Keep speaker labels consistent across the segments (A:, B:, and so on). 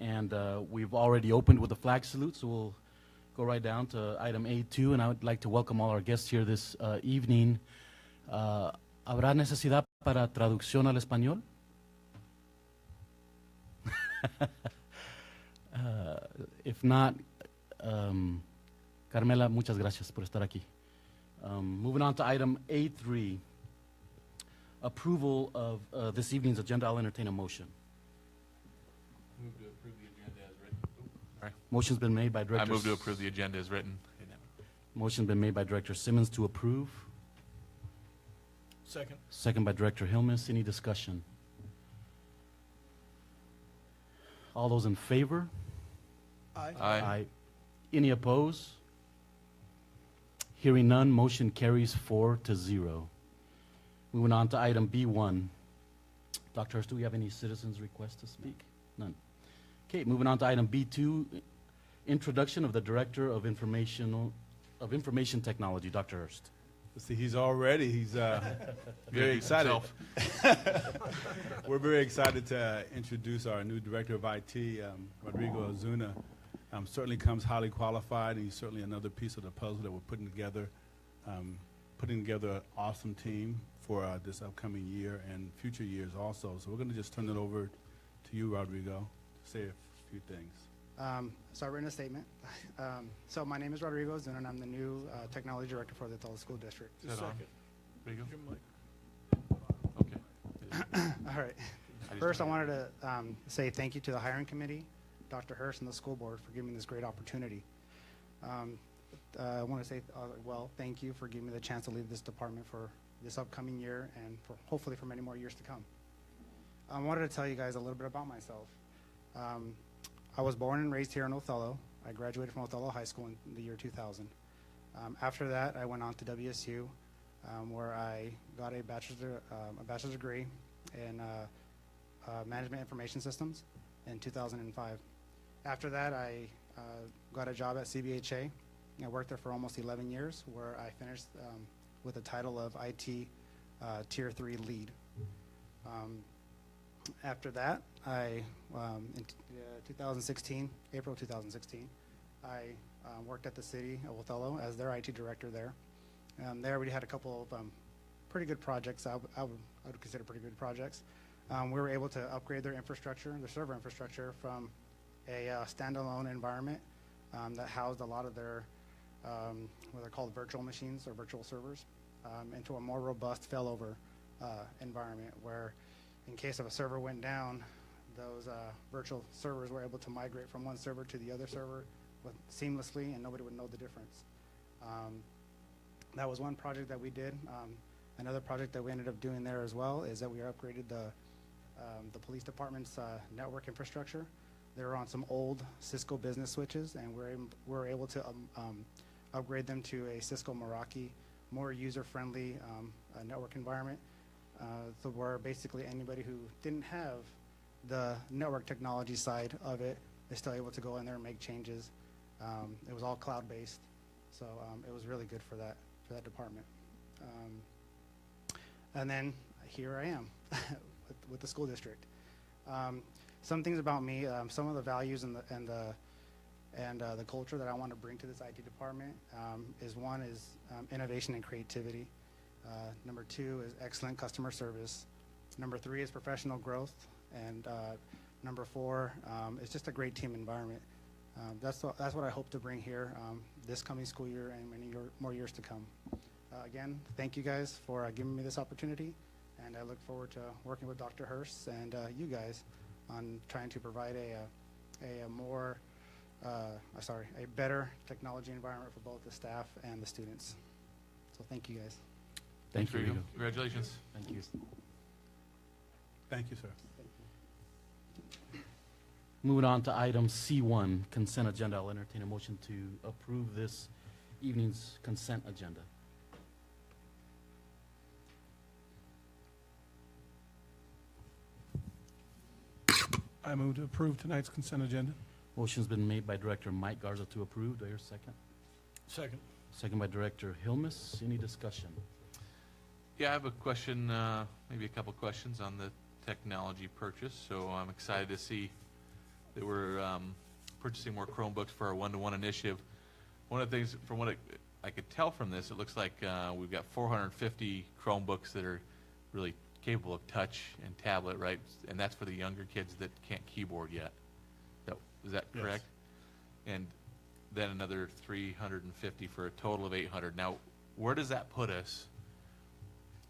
A: and we've already opened with the flag salute, so we'll go right down to item A2, and I would like to welcome all our guests here this evening. ¿Habrá necesidad para traducción al español? If not, Carmela, muchas gracias por estar aquí. Moving on to item A3, approval of this evening's agenda. I'll entertain a motion.
B: Move to approve the agenda as written. Sorry.
A: Motion's been made by Director.
B: I move to approve the agenda as written.
A: Motion's been made by Director Simmons to approve.
C: Second.
A: Second by Director Hilmes. Any discussion? All those in favor?
C: Aye.
B: Aye.
A: Any opposed? Hearing none, motion carries 4-0. Moving on to item B1. Dr. Hurst, do we have any citizens' requests to speak? None. Okay, moving on to item B2, introduction of the Director of Information Technology, Dr. Hurst.
D: See, he's very excited. We're very excited to introduce our new Director of IT, Rodrigo Ozuna. Certainly comes highly qualified, and he's certainly another piece of the puzzle that we're putting together an awesome team for this upcoming year and future years also. So we're going to just turn it over to you, Rodrigo, to say a few things.
E: So I've written a statement. So my name is Rodrigo Ozuna, and I'm the new Technology Director for the Othello School District.
B: Is that on? There you go. Okay.
E: All right. First, I wanted to say thank you to the hiring committee, Dr. Hurst, and the school board for giving me this great opportunity. I want to say, thank you for giving me the chance to lead this department for this upcoming year and for hopefully for many more years to come. I wanted to tell you guys a little bit about myself. I was born and raised here in Othello. I graduated from Othello High School in the year 2000. After that, I went on to WSU, where I got a bachelor's degree in Management Information Systems in 2005. After that, I got a job at CBHA. I worked there for almost 11 years, where I finished with the title of IT Tier 3 Lead. After that, in 2016, April 2016, I worked at the city of Othello as their IT director there. There we had a couple of pretty good projects. I would consider pretty good projects. We were able to upgrade their infrastructure, their server infrastructure, from a standalone environment that housed a lot of their what are called virtual machines or virtual servers into a more robust failover environment where, in case of a server went down, those virtual servers were able to migrate from one server to the other server seamlessly, and nobody would know the difference. That was one project that we did. Another project that we ended up doing there as well is that we upgraded the police department's network infrastructure. They were on some old Cisco business switches, and we were able to upgrade them to a Cisco Meraki, more user-friendly network environment. So where basically anybody who didn't have the network technology side of it is still able to go in there and make changes. It was all cloud-based, so it was really good for that department. And then here I am with the school district. Some things about me, some of the values and the culture that I want to bring to this IT department is one is innovation and creativity. Number two is excellent customer service. Number three is professional growth. And number four is just a great team environment. That's what I hope to bring here this coming school year and many more years to come. Again, thank you guys for giving me this opportunity, and I look forward to working with Dr. Hurst and you guys on trying to provide a better technology environment for both the staff and the students. So thank you guys.
A: Thank you. Rodrigo.
B: Congratulations.
A: Thank you.
D: Thank you, sir.
A: Moving on to item C1, consent agenda. I'll entertain a motion to approve this evening's consent agenda.
C: I move to approve tonight's consent agenda.
A: Motion's been made by Director Mike Garza to approve. Do I hear a second?
C: Second.
A: Second by Director Hilmes. Any discussion?
B: Yeah, I have a question, maybe a couple questions on the technology purchase. So I'm excited to see that we're purchasing more Chromebooks for our one-to-one initiative. One of the things, from what I could tell from this, it looks like we've got 450 Chromebooks that are really capable of touch and tablet, right? And that's for the younger kids that can't keyboard yet. Is that
D: Yes.
B: correct? And then another 350 for a total of 800. Now, where does that put us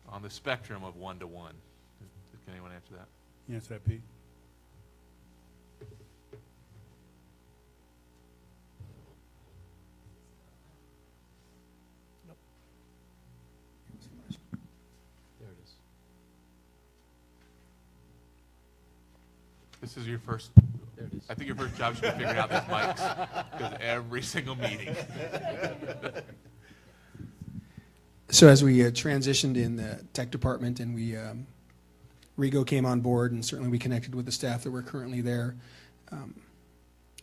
B: on the spectrum of one-to-one? Can anyone answer that?
D: You answer that, Pete?
A: There it is.
B: This is your first,
A: There it is.
B: I think your first job should be figuring out these mics, because every single meeting.
F: So as we transitioned in the tech department and we, Rigo came on board, and certainly we connected with the staff that were currently there.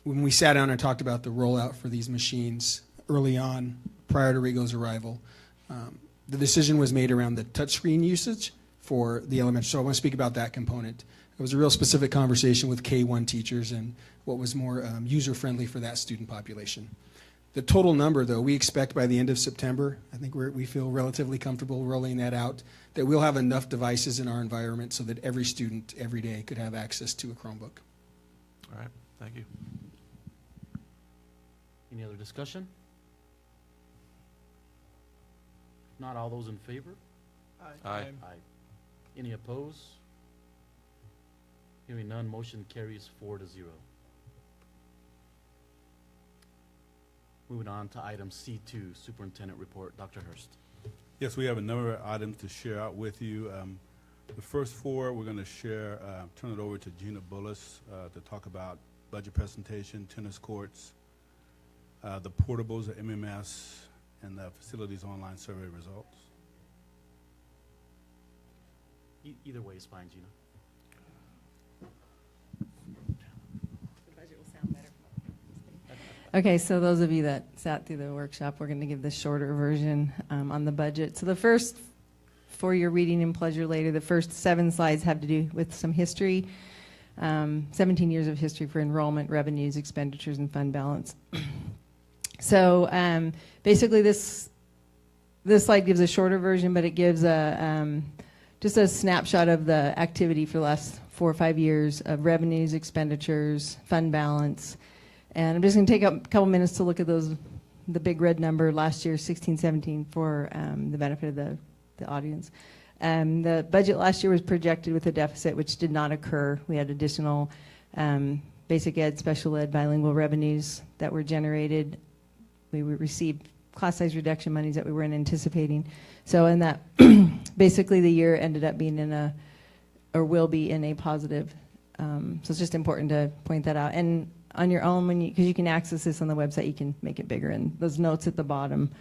F: When we sat down and talked about the rollout for these machines early on, prior to Rigo's arrival, the decision was made around the touchscreen usage for the elementary. So I want to speak about that component. It was a real specific conversation with K-1 teachers and what was more user-friendly for that student population. The total number, though, we expect by the end of September, I think we feel relatively comfortable rolling that out, that we'll have enough devices in our environment so that every student every day could have access to a Chromebook.
B: All right, thank you.
A: Any other discussion? Not all those in favor?
B: Aye.
A: Aye. Any opposed? Hearing none, motion carries 4-0. Moving on to item C2, Superintendent Report. Dr. Hurst.
D: Yes, we have a number of items to share out with you. The first four, we're going to share, turn it over to Gina Bullis to talk about budget presentation, tennis courts, the portables at MMS, and the facilities online survey results.
A: Either way is fine, Gina.
G: Okay, so those of you that sat through the workshop, we're going to give the shorter version on the budget. So the first, for your reading and pleasure later, the first 7 slides have to do with some history, 17 years of history for enrollment, revenues, expenditures, and fund balance. So basically this slide gives a shorter version, but it gives just a snapshot of the activity for the last 4 or 5 years of revenues, expenditures, fund balance. And I'm just going to take a couple minutes to look at those, the big red number last year, 16-17, for the benefit of the audience. The budget last year was projected with a deficit, which did not occur. We had additional basic ed, special ed, bilingual revenues that were generated. We received class size reduction monies that we weren't anticipating. So in that, basically the year ended up being in a, or will be in a positive. So it's just important to point that out. And on your own, because you can access this on the website, you can make it bigger, and those notes at the bottom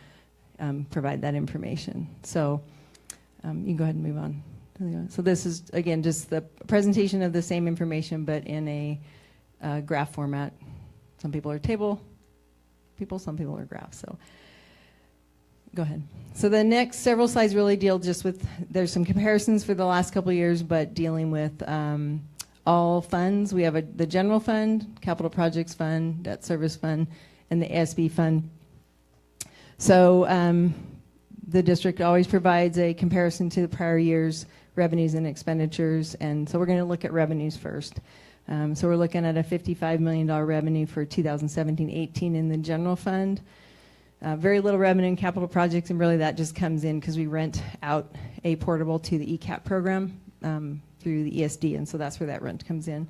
G: provide that information. So you can go ahead and move on. So this is, again, just the presentation of the same information, but in a graph format. Some people are table people, some people are graphs. So go ahead. So the next several slides really deal just with, there's some comparisons for the last couple of years, but dealing with all funds. We have the general fund, capital projects fund, debt service fund, and the ASB fund. So the district always provides a comparison to the prior year's revenues and expenditures, and so we're going to look at revenues first. So we're looking at a $55 million revenue for 2017-18 in the general fund. Very little revenue in capital projects, and really that just comes in because we rent out a portable to the ECAP program through the ESD, and so that's where that rent comes in.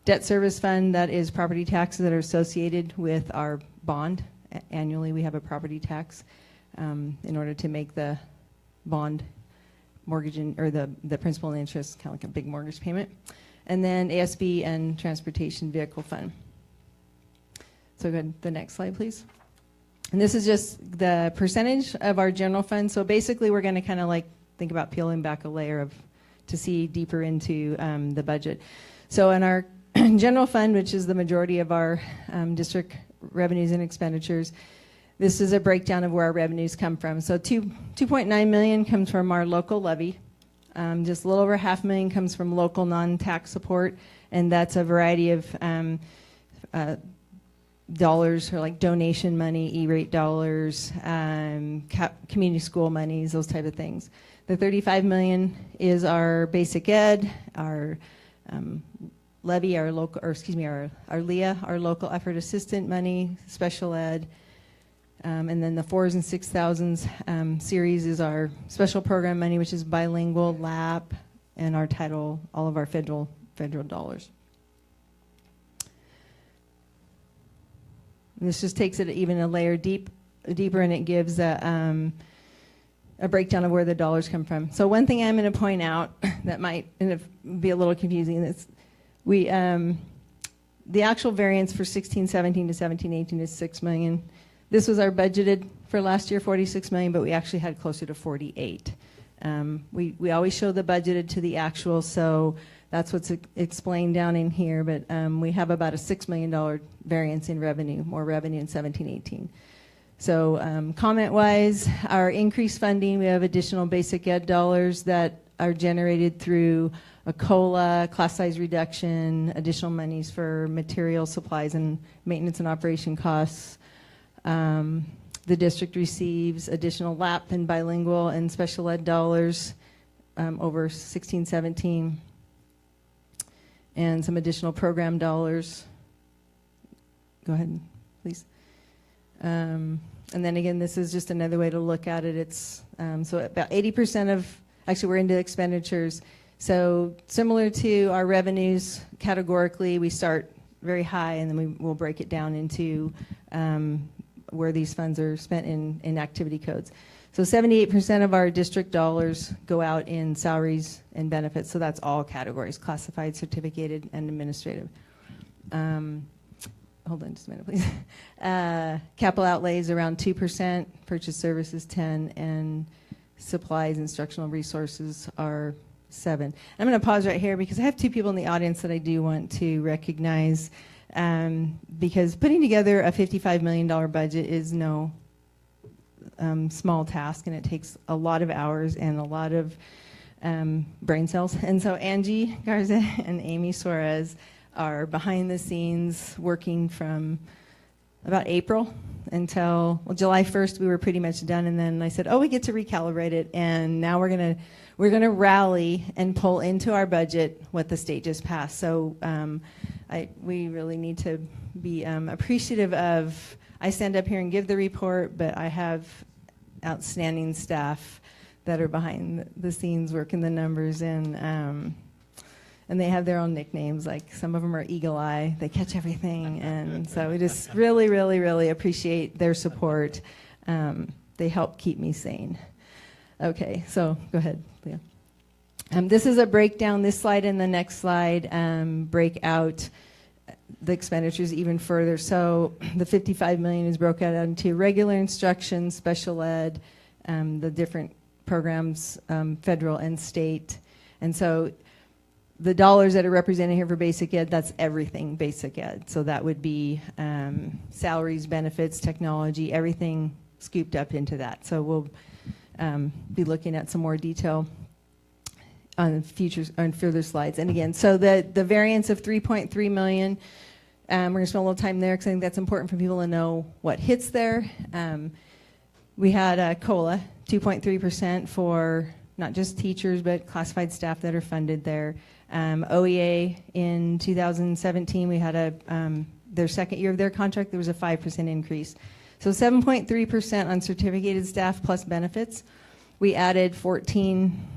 G: Debt service fund, that is property taxes that are associated with our bond. Annually we have a property tax in order to make the bond mortgage or the principal and interest kind of like a big mortgage payment. And then ASB and transportation vehicle fund. So go ahead, the next slide please. And this is just the percentage of our general fund. So basically we're going to kind of like think about peeling back a layer to see deeper into the budget. So in our general fund, which is the majority of our district revenues and expenditures, this is a breakdown of where our revenues come from. So 2.9 million comes from our local levy. Just a little over $500,000 comes from local non-tax support, and that's a variety of dollars are like donation money, E-rate dollars, community school monies, those type of things. The $35 million is our basic ed, our levy, our local, or excuse me, our LEA, our local effort assistant money, special ed, and then the 4s and 6,000s series is our special program money, which is bilingual, LAP, and our title, all of our federal dollars. And this just takes it even a layer deeper, and it gives a breakdown of where the dollars come from. So one thing I'm going to point out that might be a little confusing is the actual variance for 16-17 to 17-18 is $6 million. This was our budgeted for last year, $46 million, but we actually had closer to $48. We always show the budgeted to the actual, so that's what's explained down in here, but we have about a $6 million variance in revenue, more revenue in 17-18. So comment-wise, our increased funding, we have additional basic ed dollars that are generated through a COLA, class size reduction, additional monies for material, supplies, and maintenance and operation costs. The district receives additional LAP and bilingual and special ed dollars over 16-17, and some additional program dollars. Go ahead, please. And then again, this is just another way to look at it. It's so about 80% of, actually we're into expenditures. So similar to our revenues, categorically, we start very high and then we'll break it down into where these funds are spent in activity codes. So 78% of our district dollars go out in salaries and benefits. So that's all categories, classified, certificated, and administrative. Hold on just a minute, please. Capital outlays around 2%, purchase services 10%, and supplies, instructional resources are 7%. I'm going to pause right here because I have two people in the audience that I do want to recognize, because putting together a $55 million budget is no small task, and it takes a lot of hours and a lot of brain cells. And so Angie Garza and Amy Suarez are behind the scenes working from about April until, well, July 1st we were pretty much done, and then I said, oh, we get to recalibrate it, and now we're gonna rally and pull into our budget what the state just passed. So we really need to be appreciative of, I stand up here and give the report, but I have outstanding staff that are behind the scenes working the numbers, and they have their own nicknames, like some of them are Eagle Eye, they catch everything, and so we just really, really, really appreciate their support. They help keep me sane. Okay, so go ahead, Leah. This is a breakdown, this slide and the next slide break out the expenditures even further. So the $55 million is broken out into regular instruction, special ed, the different programs, federal and state, and so the dollars that are represented here for basic ed, that's everything basic ed. So that would be salaries, benefits, technology, everything scooped up into that. So we'll be looking at some more detail on further slides. And again, so the variance of $3.3 million, we're going to spend a little time there because I think that's important for people to know what hits there. We had a COLA, 2.3% for not just teachers, but classified staff that are funded there. OEA in 2017, we had their second year of their contract, there was a 5% increase. So 7.3% on certificated staff plus benefits. We added 14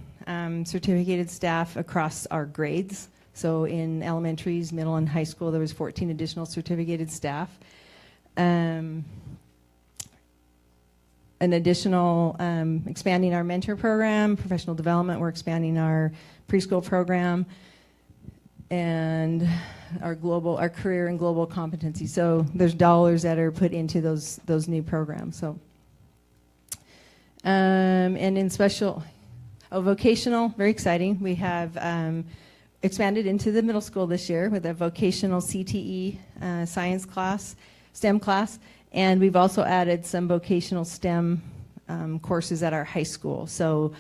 G: certificated staff across our grades. So in elementaries, middle, and high school, there was 14 additional certificated staff. An additional expanding our mentor program, professional development. We're expanding our preschool program and our career and global competency. So there's dollars that are put into those new programs. So and in vocational, very exciting. We have expanded into the middle school this year with a vocational CTE science class, STEM class. And we've also added some vocational STEM courses at our high school. So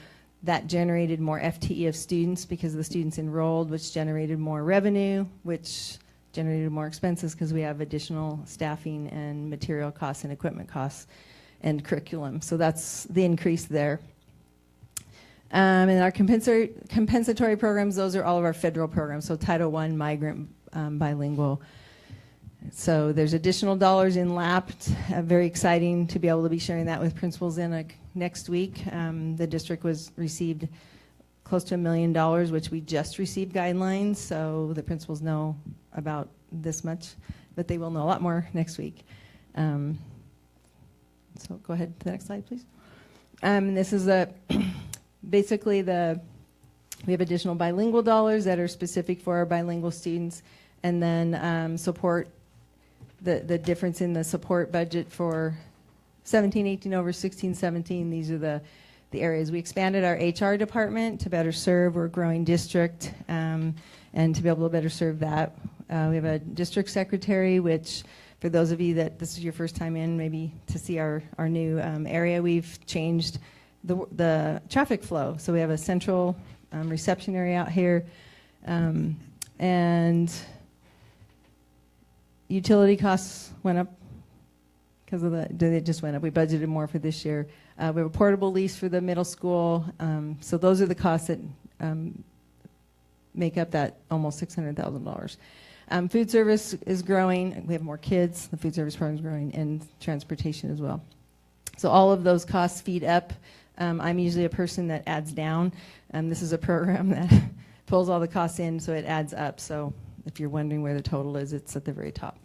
G: that generated more FTE of students because the students enrolled, which generated more revenue, which generated more expenses because we have additional staffing and material costs and equipment costs and curriculum. So that's the increase there. And our compensatory programs, those are all of our federal programs, so Title I, migrant, bilingual. So there's additional dollars in LAPT. Very exciting to be able to be sharing that with principals in next week. The district received close to $1 million, which we just received guidelines, so the principals know about this much, but they will know a lot more next week. So go ahead to the next slide, please. This is basically we have additional bilingual dollars that are specific for our bilingual students, and then support, the difference in the support budget for 17-18 over 16-17. These are the areas. We expanded our HR department to better serve. We're a growing district, and to be able to better serve that. We have a district secretary, which for those of you that this is your first time in, maybe to see our new area, we've changed the traffic flow. So we have a central reception area out here, and utility costs went up because of they just went up. We budgeted more for this year. We have a portable lease for the middle school. So those are the costs that make up that almost $600,000. Food service is growing. We have more kids. The food service program is growing, and transportation as well. So all of those costs feed up. I'm usually a person that adds down. This is a program that pulls all the costs in, so it adds up. So if you're wondering where the total is, it's at the very top.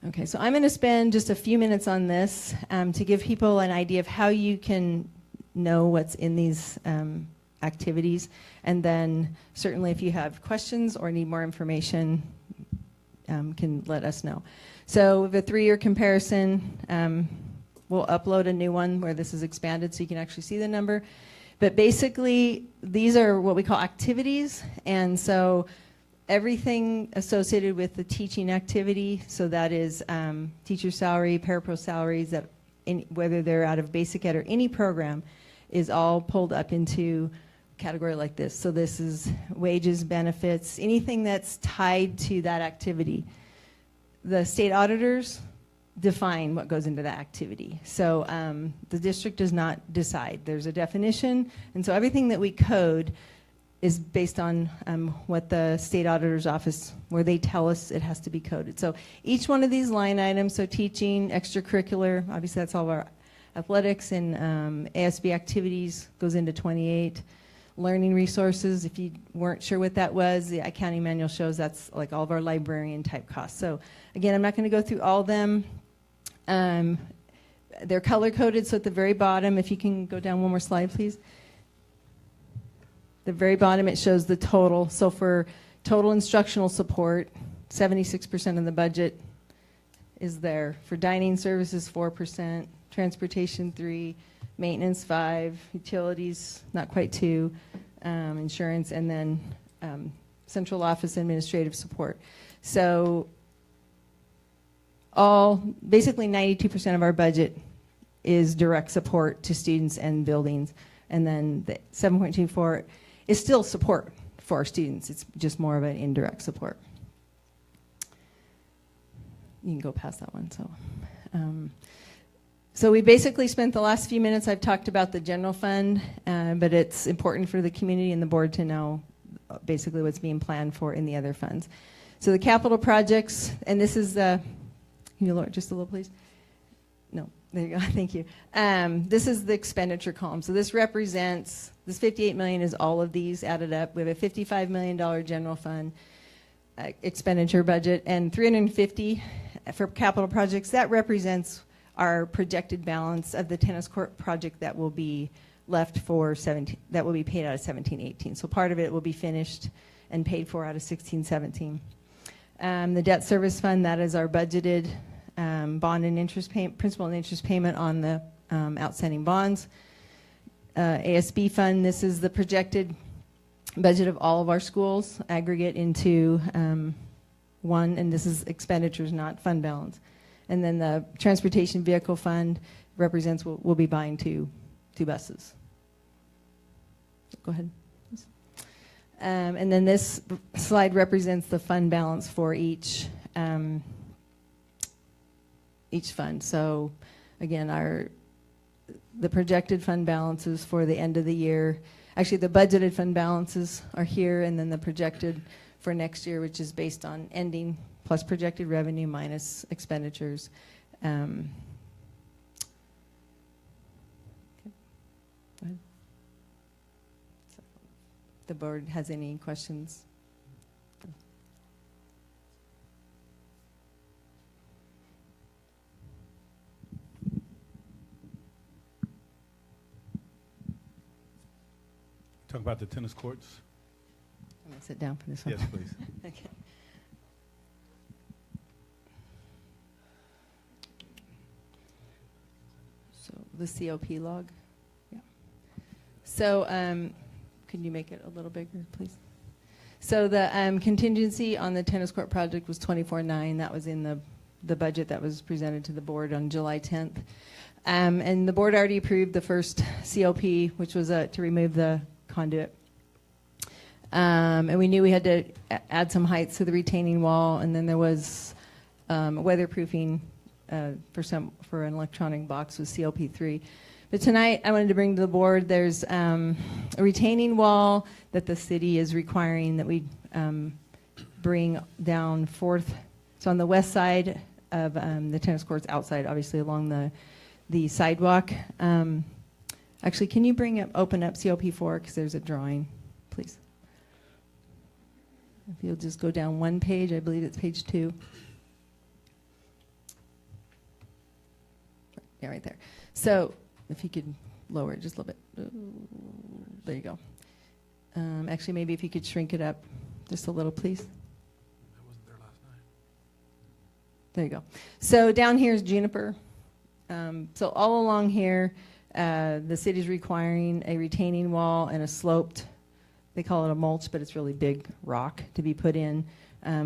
G: Okay, so I'm going to spend just a few minutes on this to give people an idea of how you can know what's in these activities. And then certainly if you have questions or need more information, can let us know. So with a 3-year comparison, we'll upload a new one where this is expanded so you can actually see the number. But basically, these are what we call activities. And so everything associated with the teaching activity, so that is teacher salary, parapro salaries, that whether they're out of basic ed or any program, is all pulled up into a category like this. So this is wages, benefits, anything that's tied to that activity. The state auditors define what goes into that activity. So the district does not decide. There's a definition, and so everything that we code is based on what the state auditor's office, where they tell us it has to be coded. So each one of these line items, so teaching, extracurricular, obviously that's all of our athletics and ASB activities, goes into 28. Learning resources, if you weren't sure what that was, the accounting manual shows that's like all of our librarian type costs. So again, I'm not going to go through all of them. They're color coded, so at the very bottom, if you can go down one more slide, please. The very bottom, it shows the total. So for total instructional support, 76% of the budget is there. For dining services, 4%, transportation, 3%, maintenance, 5%, utilities, not quite 2%, insurance, and then central office administrative support. So basically 92% of our budget is direct support to students and buildings, and then the 7.24 is still support for our students. It's just more of an indirect support. You can go past that one. So we basically spent the last few minutes, I've talked about the general fund, but it's important for the community and the board to know basically what's being planned for in the other funds. So the capital projects, and this is can you lower it just a little, please? No, there you go, thank you. This is the expenditure column. So this represents, this $58 million is all of these added up. We have a $55 million general fund expenditure budget, and $350 for capital projects. That represents our projected balance of the tennis court project that will be left for that will be paid out of 17-18. So part of it will be finished and paid for out of 16-17. The debt service fund, that is our budgeted bond and interest payment, principal and interest payment on the outstanding bonds. ASB fund, this is the projected budget of all of our schools, aggregate into one, and this is expenditures, not fund balance. And then the transportation vehicle fund represents what we'll be buying two buses. Go ahead. And then this slide represents the fund balance for each fund. So again, the projected fund balances for the end of the year, actually the budgeted fund balances are here, and then the projected for next year, which is based on ending plus projected revenue minus expenditures. Okay. Go ahead. So, if the board has any questions?
D: Talk about the tennis courts.
G: I'm going to sit down for this one.
D: Yes, please.
G: Okay. So the COP log. Yeah. So could you make it a little bigger, please? So the contingency on the tennis court project was $24,900. That was in the budget that was presented to the board on July 10th. And the board already approved the first COP, which was to remove the conduit. And we knew we had to add some heights to the retaining wall, and then there was weatherproofing for an electronic box with COP3. But tonight I wanted to bring to the board, there's a retaining wall that the city is requiring that we bring down 4th. So on the west side of the tennis courts, outside obviously along the sidewalk. Actually, can you open up COP4, because there's a drawing, please. If you'll just go down one page, I believe it's page 2. Yeah, right there. So if you could lower it just a little bit. There you go. Actually, maybe if you could shrink it up just a little, please.
B: I wasn't there last night.
G: There you go. So down here is Juniper. So all along here, the city's requiring a retaining wall and a sloped, they call it a mulch, but it's really big rock to be put in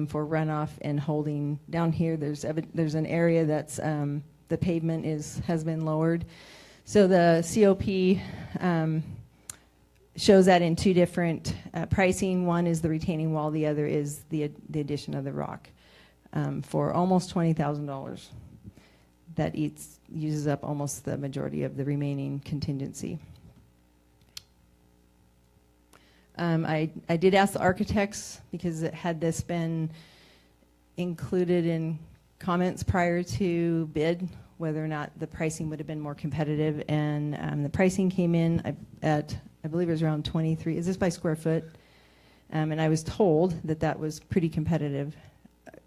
G: for runoff and holding. Down here, there's an area that's the pavement has been lowered. So the COP shows that in 2 different pricing. One is the retaining wall, the other is the addition of the rock for almost $20,000. That uses up almost the majority of the remaining contingency. I did ask the architects, because had this been included in comments prior to bid, whether or not the pricing would have been more competitive, and the pricing came in at, I believe it was around 23. Is this by square foot? And I was told that was pretty competitive,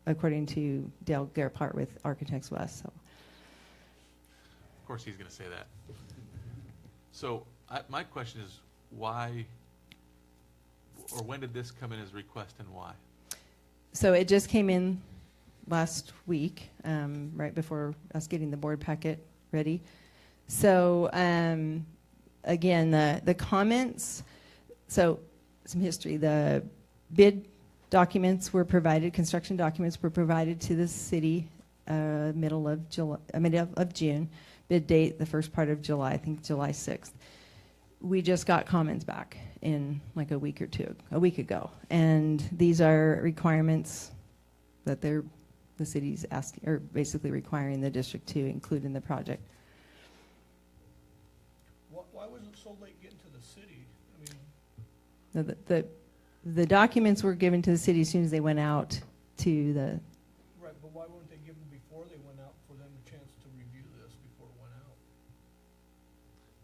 G: according to Dale Gerhardt with Architects West. So.
B: Of course he's going to say that. So my question is, why, or when did this come in as request, and why?
G: So it just came in last week, right before us getting the board packet ready. So again, the comments, so some history. The bid documents were provided, construction documents were provided to the city middle of June. Bid date, the first part of July, I think July 6th. We just got comments back in like a week ago. And these are requirements that the city's asking, or basically requiring the district to include in the project.
C: Why was it so late getting to the city? I mean,
G: The documents were given to the city as soon as they went out to the.
C: right, but why weren't they given before they went out, for them a chance to review this before it went out?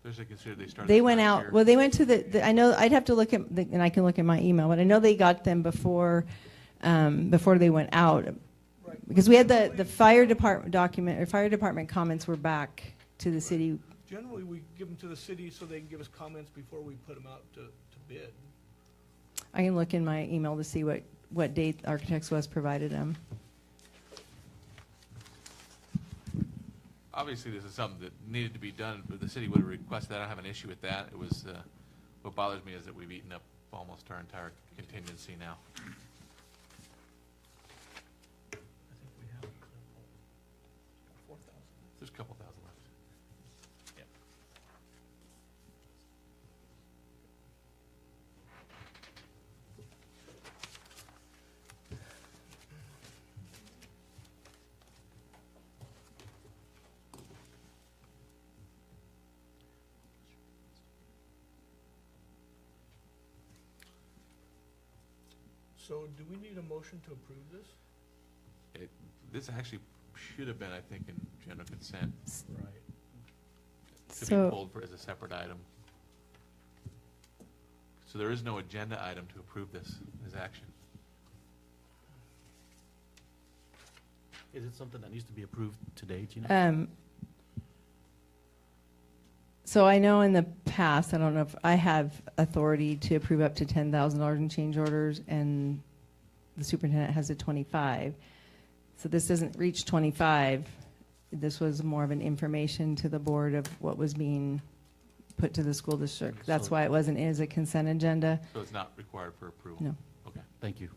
B: There's a consider they started.
G: They went out. Well, they went to the. I know I'd have to look at, and I can look at my email, but I know they got them before they went out,
C: Right.
G: because we had the fire department document, or fire department comments were back to the city.
C: Generally, we give them to the city so they can give us comments before we put them out to bid.
G: I can look in my email to see what date Architects West provided them.
B: Obviously, this is something that needed to be done, but the city would have requested that. I don't have an issue with that. It was, what bothers me is that we've eaten up almost our entire contingency now.
C: I think we have 4,000.
B: There's a couple thousand left.
C: So do we need a motion to approve this?
B: This actually should have been, I think, in general consent,
C: Right.
B: to be
G: So,
B: pulled as a separate item. So there is no agenda item to approve this as action.
A: Is it something that needs to be approved today, Gina?
G: so I know in the past, I don't know if I have authority to approve up to $10,000 in change orders, and the superintendent has a 25. So this doesn't reach 25. This was more of an information to the board of what was being put to the school district. That's
A: So-
G: why it wasn't as a consent agenda.
B: So it's not required for approval?
G: No.
B: Okay.
A: Thank you.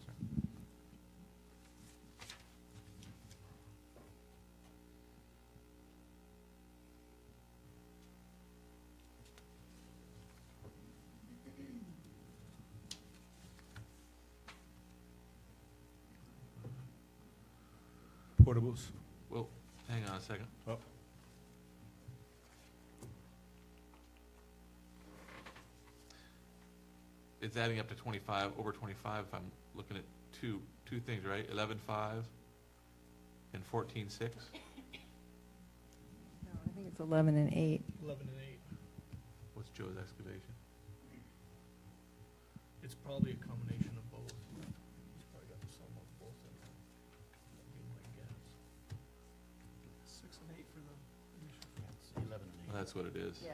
D: Portables.
B: Well, hang on a second.
D: Oh.
B: It's adding up to 25, over 25, if I'm looking at two things, right? 11.5 and 14.6?
G: No, I think it's 11 and 8.
C: 11 and 8.
B: What's Joe's excavation?
C: It's probably a combination of both. He's probably got some of both in there. That'd be my guess. 6 and 8 for the initial.
A: 11 and 8.
B: Well, that's what it is.
G: Yeah,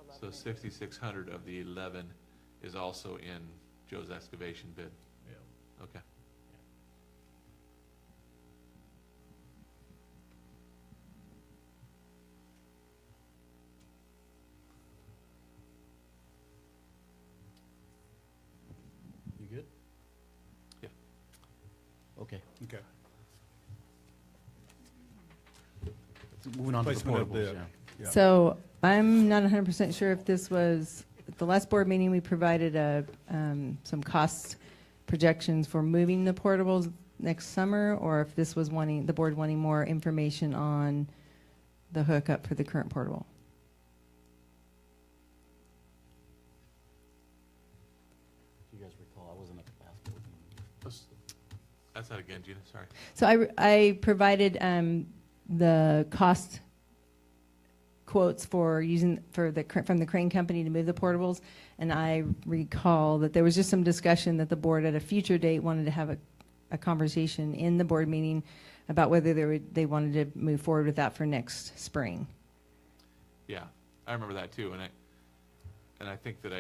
G: it's
B: So 6,600 of the 11 is also in Joe's excavation bid.
C: Yeah.
B: Okay.
A: You good?
B: Yeah.
A: Okay.
D: Okay.
A: Moving on to the
D: Placement of
A: portables,
D: the-
A: yeah.
D: Yeah.
G: So I'm not 100% sure if this was, at the last board meeting, we provided some cost projections for moving the portables next summer, or if this was the board wanting more information on the hookup for the current portable.
A: If you guys recall, I wasn't at the last board meeting.
B: That's that again, Gina, sorry.
G: So I provided the cost quotes for using from the crane company to move the portables, and I recall that there was just some discussion that the board at a future date wanted to have a conversation in the board meeting about whether they wanted to move forward with that for next spring.
B: Yeah, I remember that too, and I think that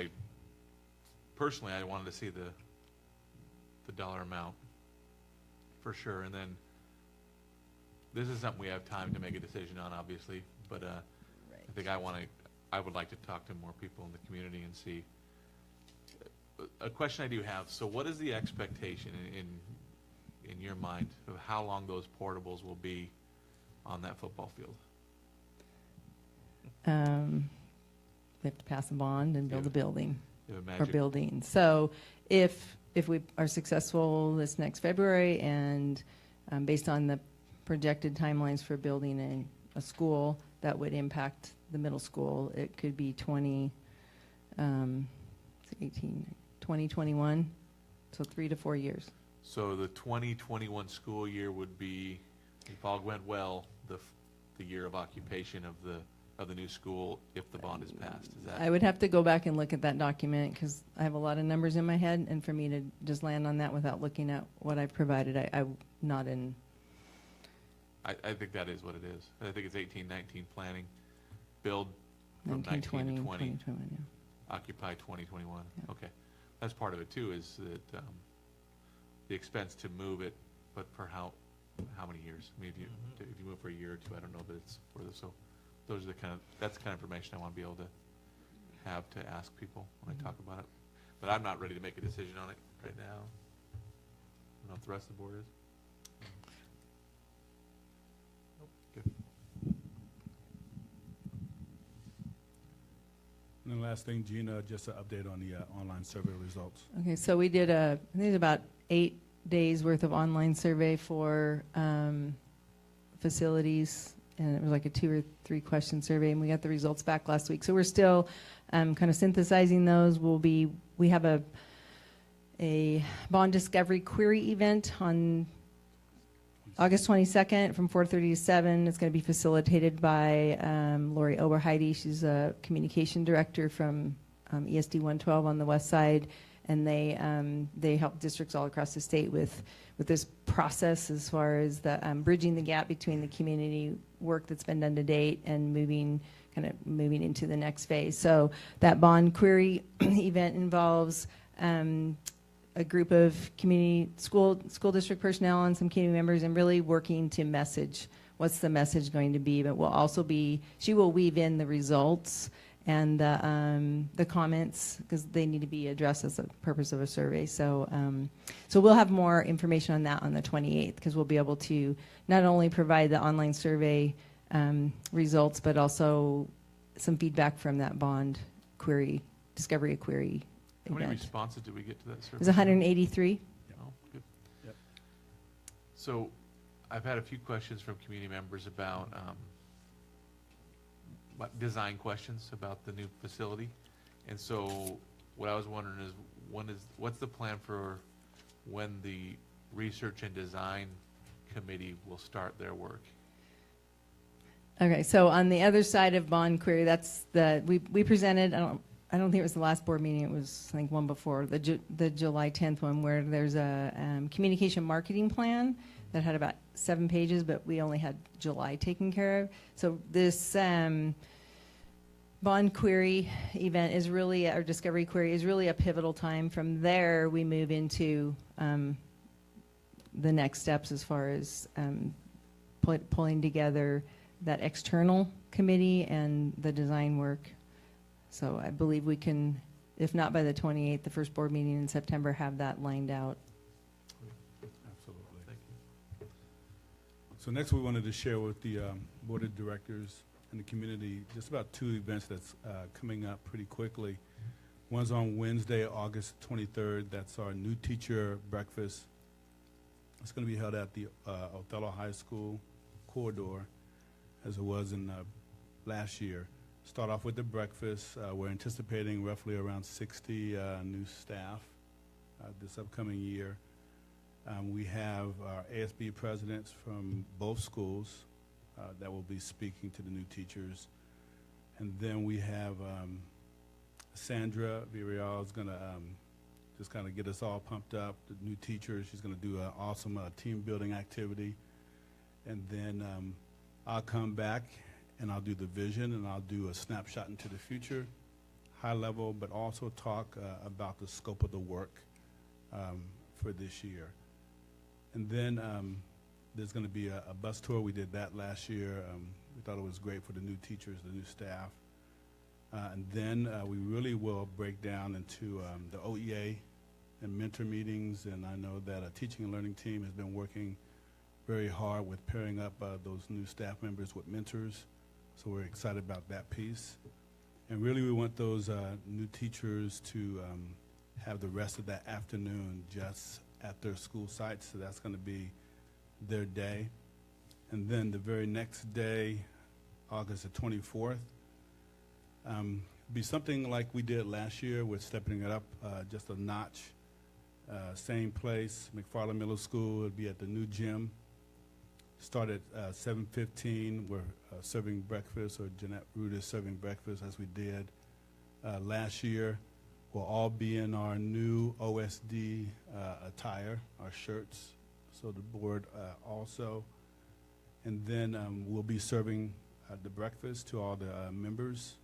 B: personally, I wanted to see the dollar amount for sure, and then this is something we have time to make a decision on, obviously, but I think I would like to talk to more people in the community and see. A question I do have, so what is the expectation in your mind of how long those portables will be on that football field?
G: We have to pass a bond and build
B: Yeah.
G: a building.
B: You have a
G: Or
B: magic-
G: building. So if we are successful this next February, and based on the projected timelines for building a school that would impact the middle school, it could be 2021, so 3 to 4 years.
B: So the 2021 school year would be, if all went well, the year of occupation of the new school if the bond is passed. Is that?
G: I would have to go back and look at that document because I have a lot of numbers in my head, and for me to just land on that without looking at what I've provided, I'm not in.
B: I think that is what it is. I think it's 18, 19 planning, build from
G: 19,
B: 19 to 20,
G: 2021, yeah.
B: occupy 2021.
G: Yeah.
B: Okay. That's part of it too, is that the expense to move it, but for how many years? I mean, if you move for a year or two, I don't know that it's worth it. So those are that's the kind of information I want to be able to have to ask people when I talk about it. But I'm not ready to make a decision on it right now. I don't know if the rest of the board is. Good.
D: And then last thing, Gina, just an update on the online survey results.
G: Okay, so we did I think it was about 8 days worth of online survey for facilities, and it was like a 2 or 3 question survey, and we got the results back last week. So we're still kind of synthesizing those. We have a bond discovery query event on August 22nd from 4:30 to 7. It's going to be facilitated by Lori Oberheide. She's a communication director from ESD 112 on the west side, and they help districts all across the state with this process as far as the bridging the gap between the community work that's been done to date and moving into the next phase. So that bond query event involves a group of community school district personnel and some community members, and really working to message what's the message going to be. But she will weave in the results and the comments, because they need to be addressed as the purpose of a survey. So we'll have more information on that on the 28th, because we'll be able to not only provide the online survey results, but also some feedback from that bond query, discovery query
B: How many
G: event.
B: responses did we get to that survey?
G: It was 183.
B: Oh, good.
D: Yep.
B: So I've had a few questions from community members about design questions about the new facility. And so what I was wondering is, what's the plan for when the research and design committee will start their work?
G: Okay, so on the other side of bond query, we presented, I don't think it was the last board meeting, it was, I think, one before, the July 10th one, where there's a communication marketing plan that had about 7 pages, but we only had July taken care of. So this bond query event is really, our discovery query is really a pivotal time. From there, we move into the next steps as far as pulling together that external committee and the design work. So I believe we can, if not by the 28th, the first board meeting in September, have that lined out.
D: Absolutely.
B: Thank you.
D: So next, we wanted to share with the board of directors and the community just about 2 events that's coming up pretty quickly. One's on Wednesday, August 23rd. That's our new teacher breakfast. It's going to be held at the Othello High School corridor, as it was in last year. Start off with the breakfast. We're anticipating roughly around 60 new staff this upcoming year. We have our ASB presidents from both schools that will be speaking to the new teachers. And then we have Sandra Villarreal is going to just kind of get us all pumped up, the new teacher. She's going to do an awesome team building activity. And then I'll come back and I'll do the vision, and I'll do a snapshot into the future, high level, but also talk about the scope of the work for this year. And then there's going to be a bus tour. We did that last year. We thought it was great for the new teachers, the new staff. And then we really will break down into the OEA and mentor meetings. And I know that a teaching and learning team has been working very hard with pairing up those new staff members with mentors. So we're excited about that piece. And really we want those new teachers to have the rest of that afternoon just at their school sites. So that's going to be their day. And then the very next day, August the 24th, be something like we did last year. We're stepping it up just a notch. Same place, McFarland Middle School. It'll be at the new gym. Start at 7:15. We're serving breakfast, or Jeanette Root is serving breakfast as we did last year. We'll all be in our new OSD attire, our shirts, so the board also. And then we'll be serving the breakfast to all the members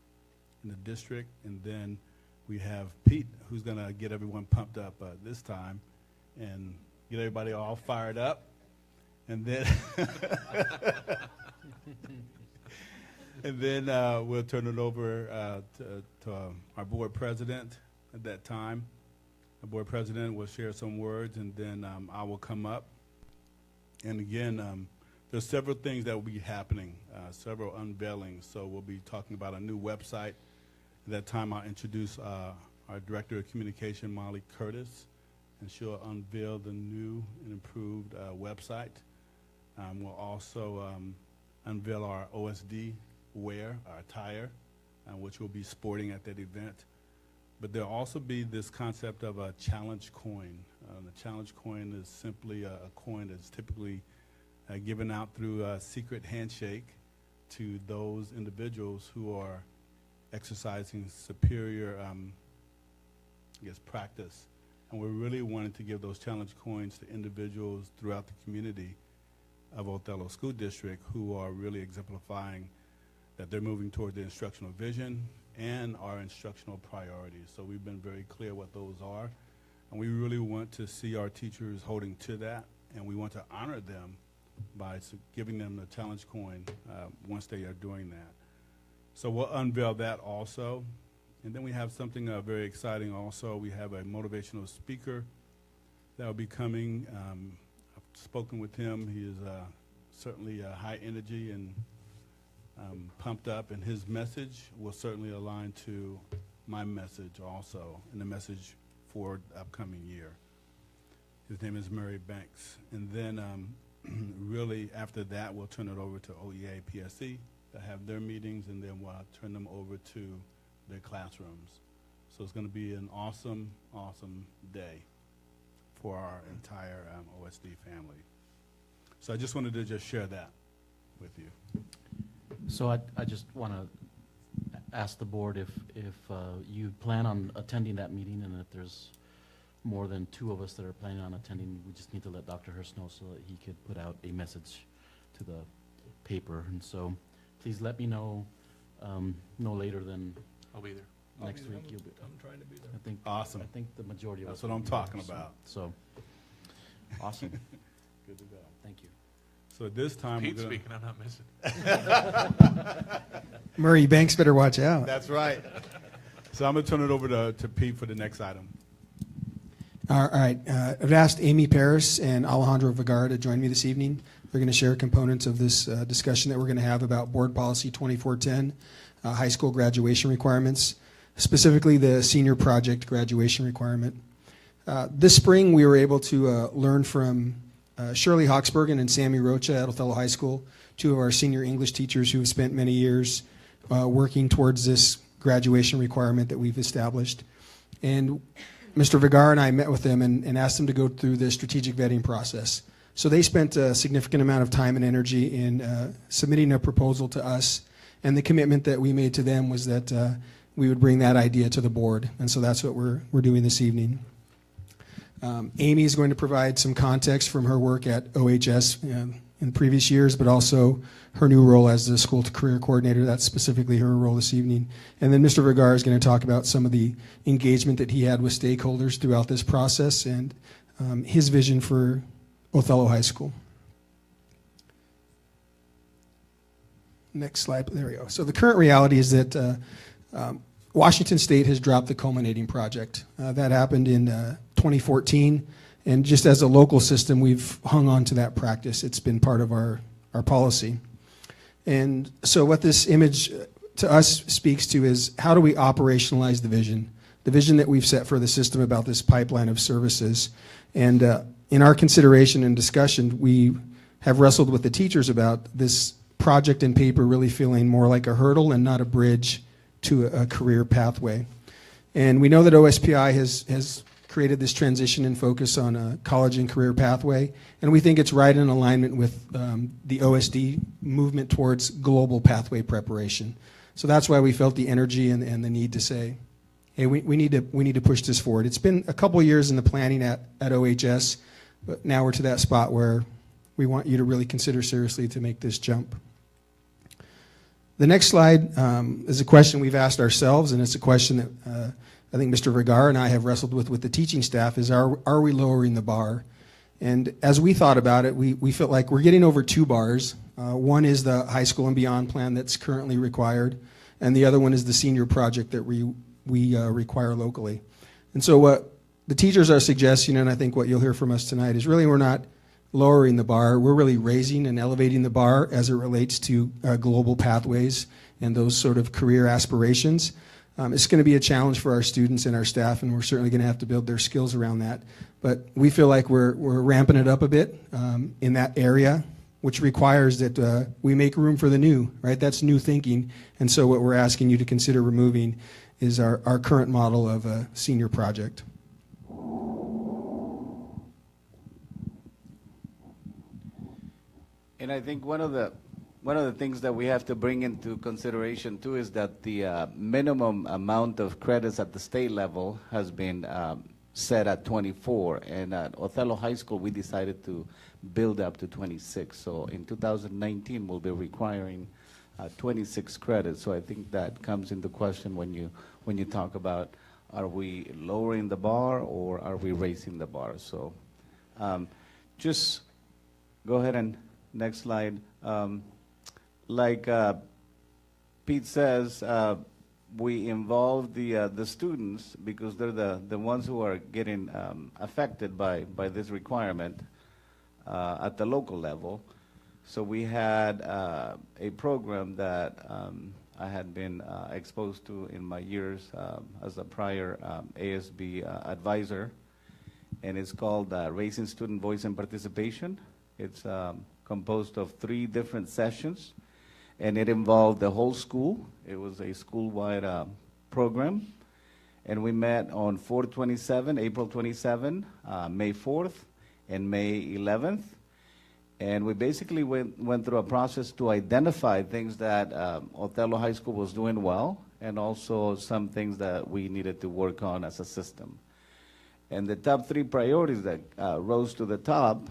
D: in the district. And then we have Pete, who's going to get everyone pumped up this time and get everybody all fired up. And then, we'll turn it over to our board president at that time. The board president will share some words, and then I will come up. And again, there's several things that will be happening, several unveilings. So we'll be talking about a new website. At that time, I'll introduce our director of communication, Molly Curtis, and she'll unveil the new and improved website. We'll also unveil our OSD wear, our attire, which we'll be sporting at that event. but there'll also be this concept of a challenge coin. The challenge coin is simply a coin that's typically given out through a secret handshake to those individuals who are exercising superior, practice. And we're really wanting to give those challenge coins to individuals throughout the community of Othello School District who are really exemplifying that they're moving toward the instructional vision and our instructional priorities. So we've been very clear what those are. And we really want to see our teachers holding to that, and we want to honor them by giving them the challenge coin once they are doing that. So we'll unveil that also. And then we have something very exciting also. We have a motivational speaker that will be coming. I've spoken with him. He is certainly high energy and pumped up, and his message will certainly align to my message also, and the message for the upcoming year. His name is Murray Banks. And then really after that, we'll turn it over to OEA PSC to have their meetings, and then we'll turn them over to their classrooms. So it's going to be an awesome, awesome day for our entire OSD family. So I just wanted to just share that with you.
A: So I just want to ask the board if you plan on attending that meeting, and if there's more than 2 of us that are planning on attending, we just need to let Dr. Hurst know so that he could put out a message to the paper. And so please let me know no later than
B: I'll be there.
A: next week. You'll be,
C: I'm trying to be there.
A: I think
D: Awesome.
A: I think the majority of us.
D: That's what
A: will
D: I'm
A: be there,
D: talking about.
A: So awesome.
D: Good to go.
A: Thank you.
D: So at this time,
B: Pete's
D: we're going
B: speaking, I'm not missing.
F: Murray Banks better watch out.
D: That's right. So I'm going to turn it over to Pete for the next item.
F: All right. I've asked Amy Paris and Alejandro Vergara to join me this evening. They're going to share components of this discussion that we're going to have about Board Policy 2410, high school graduation requirements, specifically the senior project graduation requirement. This spring, we were able to learn from Shirley Hawksbergen and Sammy Rocha at Othello High School, 2 of our senior English teachers who have spent many years working towards this graduation requirement that we've established. And Mr. Vergara and I met with them and asked them to go through the strategic vetting process. So they spent a significant amount of time and energy in submitting a proposal to us, and the commitment that we made to them was that we would bring that idea to the board, and so that's what we're doing this evening. Amy is going to provide some context from her work at OHS in previous years, but also her new role as the school to career coordinator. That's specifically her role this evening. And then Mr. Vergara is going to talk about some of the engagement that he had with stakeholders throughout this process and his vision for Othello High School. Next slide. There we go. So the current reality is that Washington State has dropped the Culminating Project. That happened in 2014, and just as a local system, we've hung on to that practice. It's been part of our policy. And so what this image to us speaks to is how do we operationalize the vision that we've set for the system about this pipeline of services. And in our consideration and discussion, we have wrestled with the teachers about this project and paper really feeling more like a hurdle and not a bridge to a career pathway. And we know that OSPI has created this transition and focus on a college and career pathway, and we think it's right in alignment with the OSD movement towards global pathway preparation. So that's why we felt the energy and the need to say, hey, we need to push this forward. It's been a couple years in the planning at OHS, but now we're to that spot where we want you to really consider seriously to make this jump. The next slide is a question we've asked ourselves, and it's a question that I think Mr. Vergara and I have wrestled with the teaching staff, is are we lowering the bar? And as we thought about it, we felt like we're getting over 2 bars. One is the high school and beyond plan that's currently required, and the other one is the senior project that we require locally. And so what the teachers are suggesting, and I think what you'll hear from us tonight, is really we're not lowering the bar. We're really raising and elevating the bar as it relates to global pathways and those sort of career aspirations. It's going to be a challenge for our students and our staff, and we're certainly going to have to build their skills around that. But we feel like we're ramping it up a bit in that area, which requires that we make room for the new, right? That's new thinking. And so what we're asking you to consider removing is our current model of a senior project.
H: And I think one of the things that we have to bring into consideration too is that the minimum amount of credits at the state level has been set at 24, and at Othello High School we decided to build up to 26. So in 2019 we'll be requiring 26 credits. So I think that comes into question when you talk about, are we lowering the bar or are we raising the bar? So just go ahead and next slide. Like Pete says, we involve the students because they're the ones who are getting affected by this requirement at the local level. So we had a program that I had been exposed to in my years as a prior ASB advisor, and it's called Raising Student Voice and Participation. It's composed of 3 different sessions, and it involved the whole school. It was a school-wide program, and we met on April 27, May 4th, and May 11th, and we basically went through a process to identify things that Othello High School was doing well, and also some things that we needed to work on as a system. And the top 3 priorities that rose to the top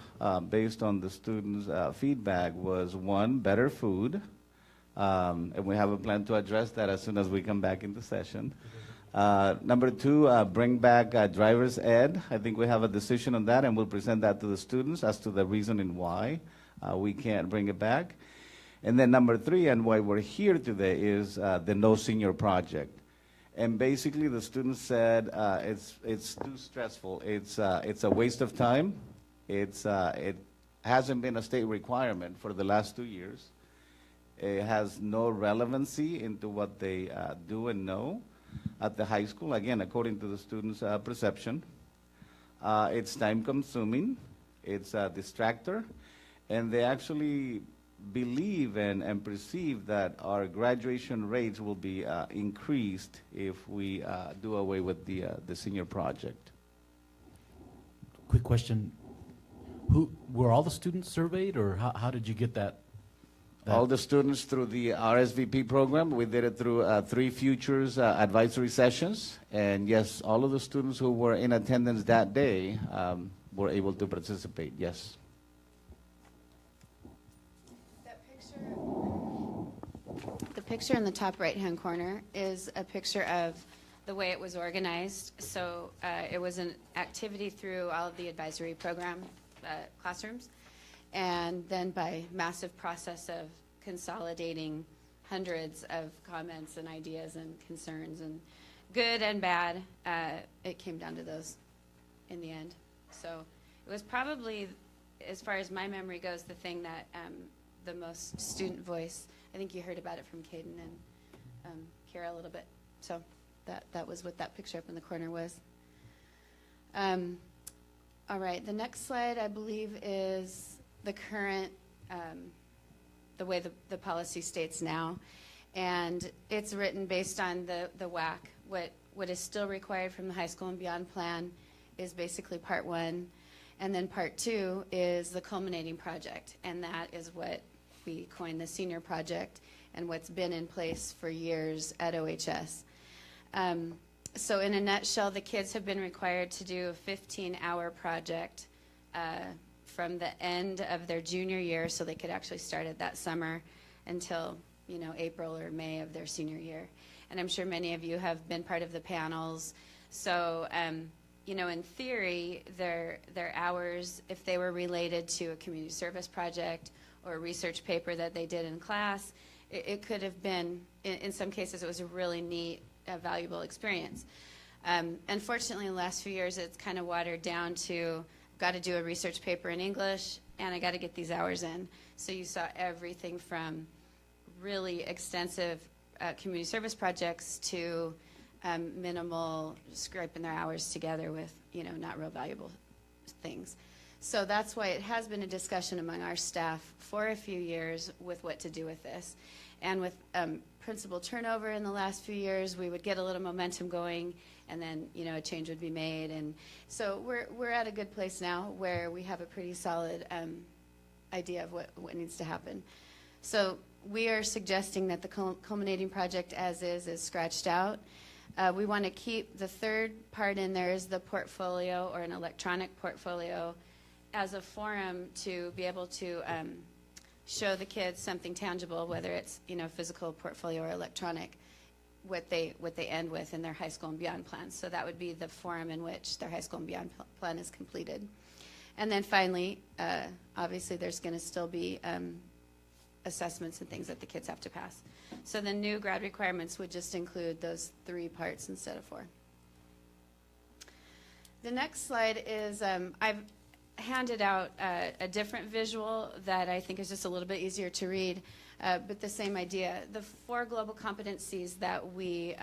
H: based on the students' feedback was 1, better food, and we have a plan to address that as soon as we come back into session. Number 2, bring back driver's ed. I think we have a decision on that, and we'll present that to the students as to the reasoning why we can't bring it back. And then number 3, and why we're here today, is the No Senior Project. And basically, the students said it's too stressful. It's a waste of time. It hasn't been a state requirement for the last 2 years. It has no relevancy into what they do and know at the high school. Again, according to the students' perception, it's time-consuming. It's a distractor, and they actually believe and perceive that our graduation rates will be increased if we do away with the senior project.
A: Quick question. Were all the students surveyed, or how did you get that?
H: All the students through the RSVP program. We did it through 3 futures advisory sessions. And yes, all of the students who were in attendance that day were able to participate, yes.
I: The picture in the top right-hand corner is a picture of the way it was organized. So it was an activity through all of the advisory program classrooms, and then by massive process of consolidating hundreds of comments and ideas and concerns, and good and bad, it came down to those in the end. So it was probably, as far as my memory goes, the thing that the most student voice. I think you heard about it from Caden and Kara a little bit. So that was what that picture up in the corner was. All right, the next slide, I believe, is the current, the way the policy states now. And it's written based on the WAC. What is still required from the high school and beyond plan is basically part 1. And then part 2 is the culminating project. And that is what we coined the senior project and what's been in place for years at OHS. So in a nutshell, the kids have been required to do a 15-hour project from the end of their junior year, so they could actually start it that summer until, April or May of their senior year. And I'm sure many of you have been part of the panels. So, in theory, their hours, if they were related to a community service project or a research paper that they did in class, it could have been, in some cases, it was a really neat, valuable experience. Unfortunately, in the last few years, it's kind of watered down to, got to do a research paper in English, and I got to get these hours in. So you saw everything from really extensive community service projects to minimal scraping their hours together with, not real valuable things. So that's why it has been a discussion among our staff for a few years with what to do with this. And with principal turnover in the last few years, we would get a little momentum going, and then, you know, a change would be made. And so we're at a good place now where we have a pretty solid idea of what needs to happen. So we are suggesting that the Culminating Project as is scratched out. We want to keep the third part in there is the portfolio, or an electronic portfolio, as a forum to be able to show the kids something tangible, whether it's, you know, physical portfolio or electronic, what they end with in their high school and beyond plans. So that would be the forum in which their high school and beyond plan is completed. And then finally, obviously there's going to still be assessments and things that the kids have to pass. So the new grad requirements would just include those 3 parts instead of 4. The next slide is, I've handed out a different visual that I think is just a little bit easier to read, but the same idea. The 4 global competencies that we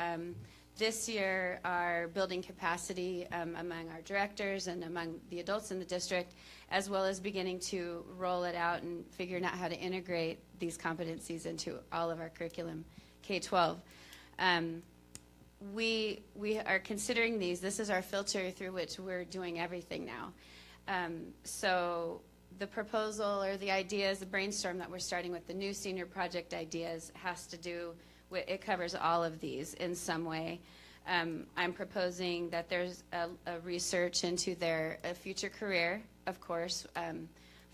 I: this year are building capacity among our directors and among the adults in the district, as well as beginning to roll it out and figuring out how to integrate these competencies into all of our curriculum, K-12. We are considering these. This is our filter through which we're doing everything now. So the proposal or the ideas, the brainstorm that we're starting with, the new senior project ideas, has to do with, it covers all of these in some way. I'm proposing that there's a research into their future career, of course,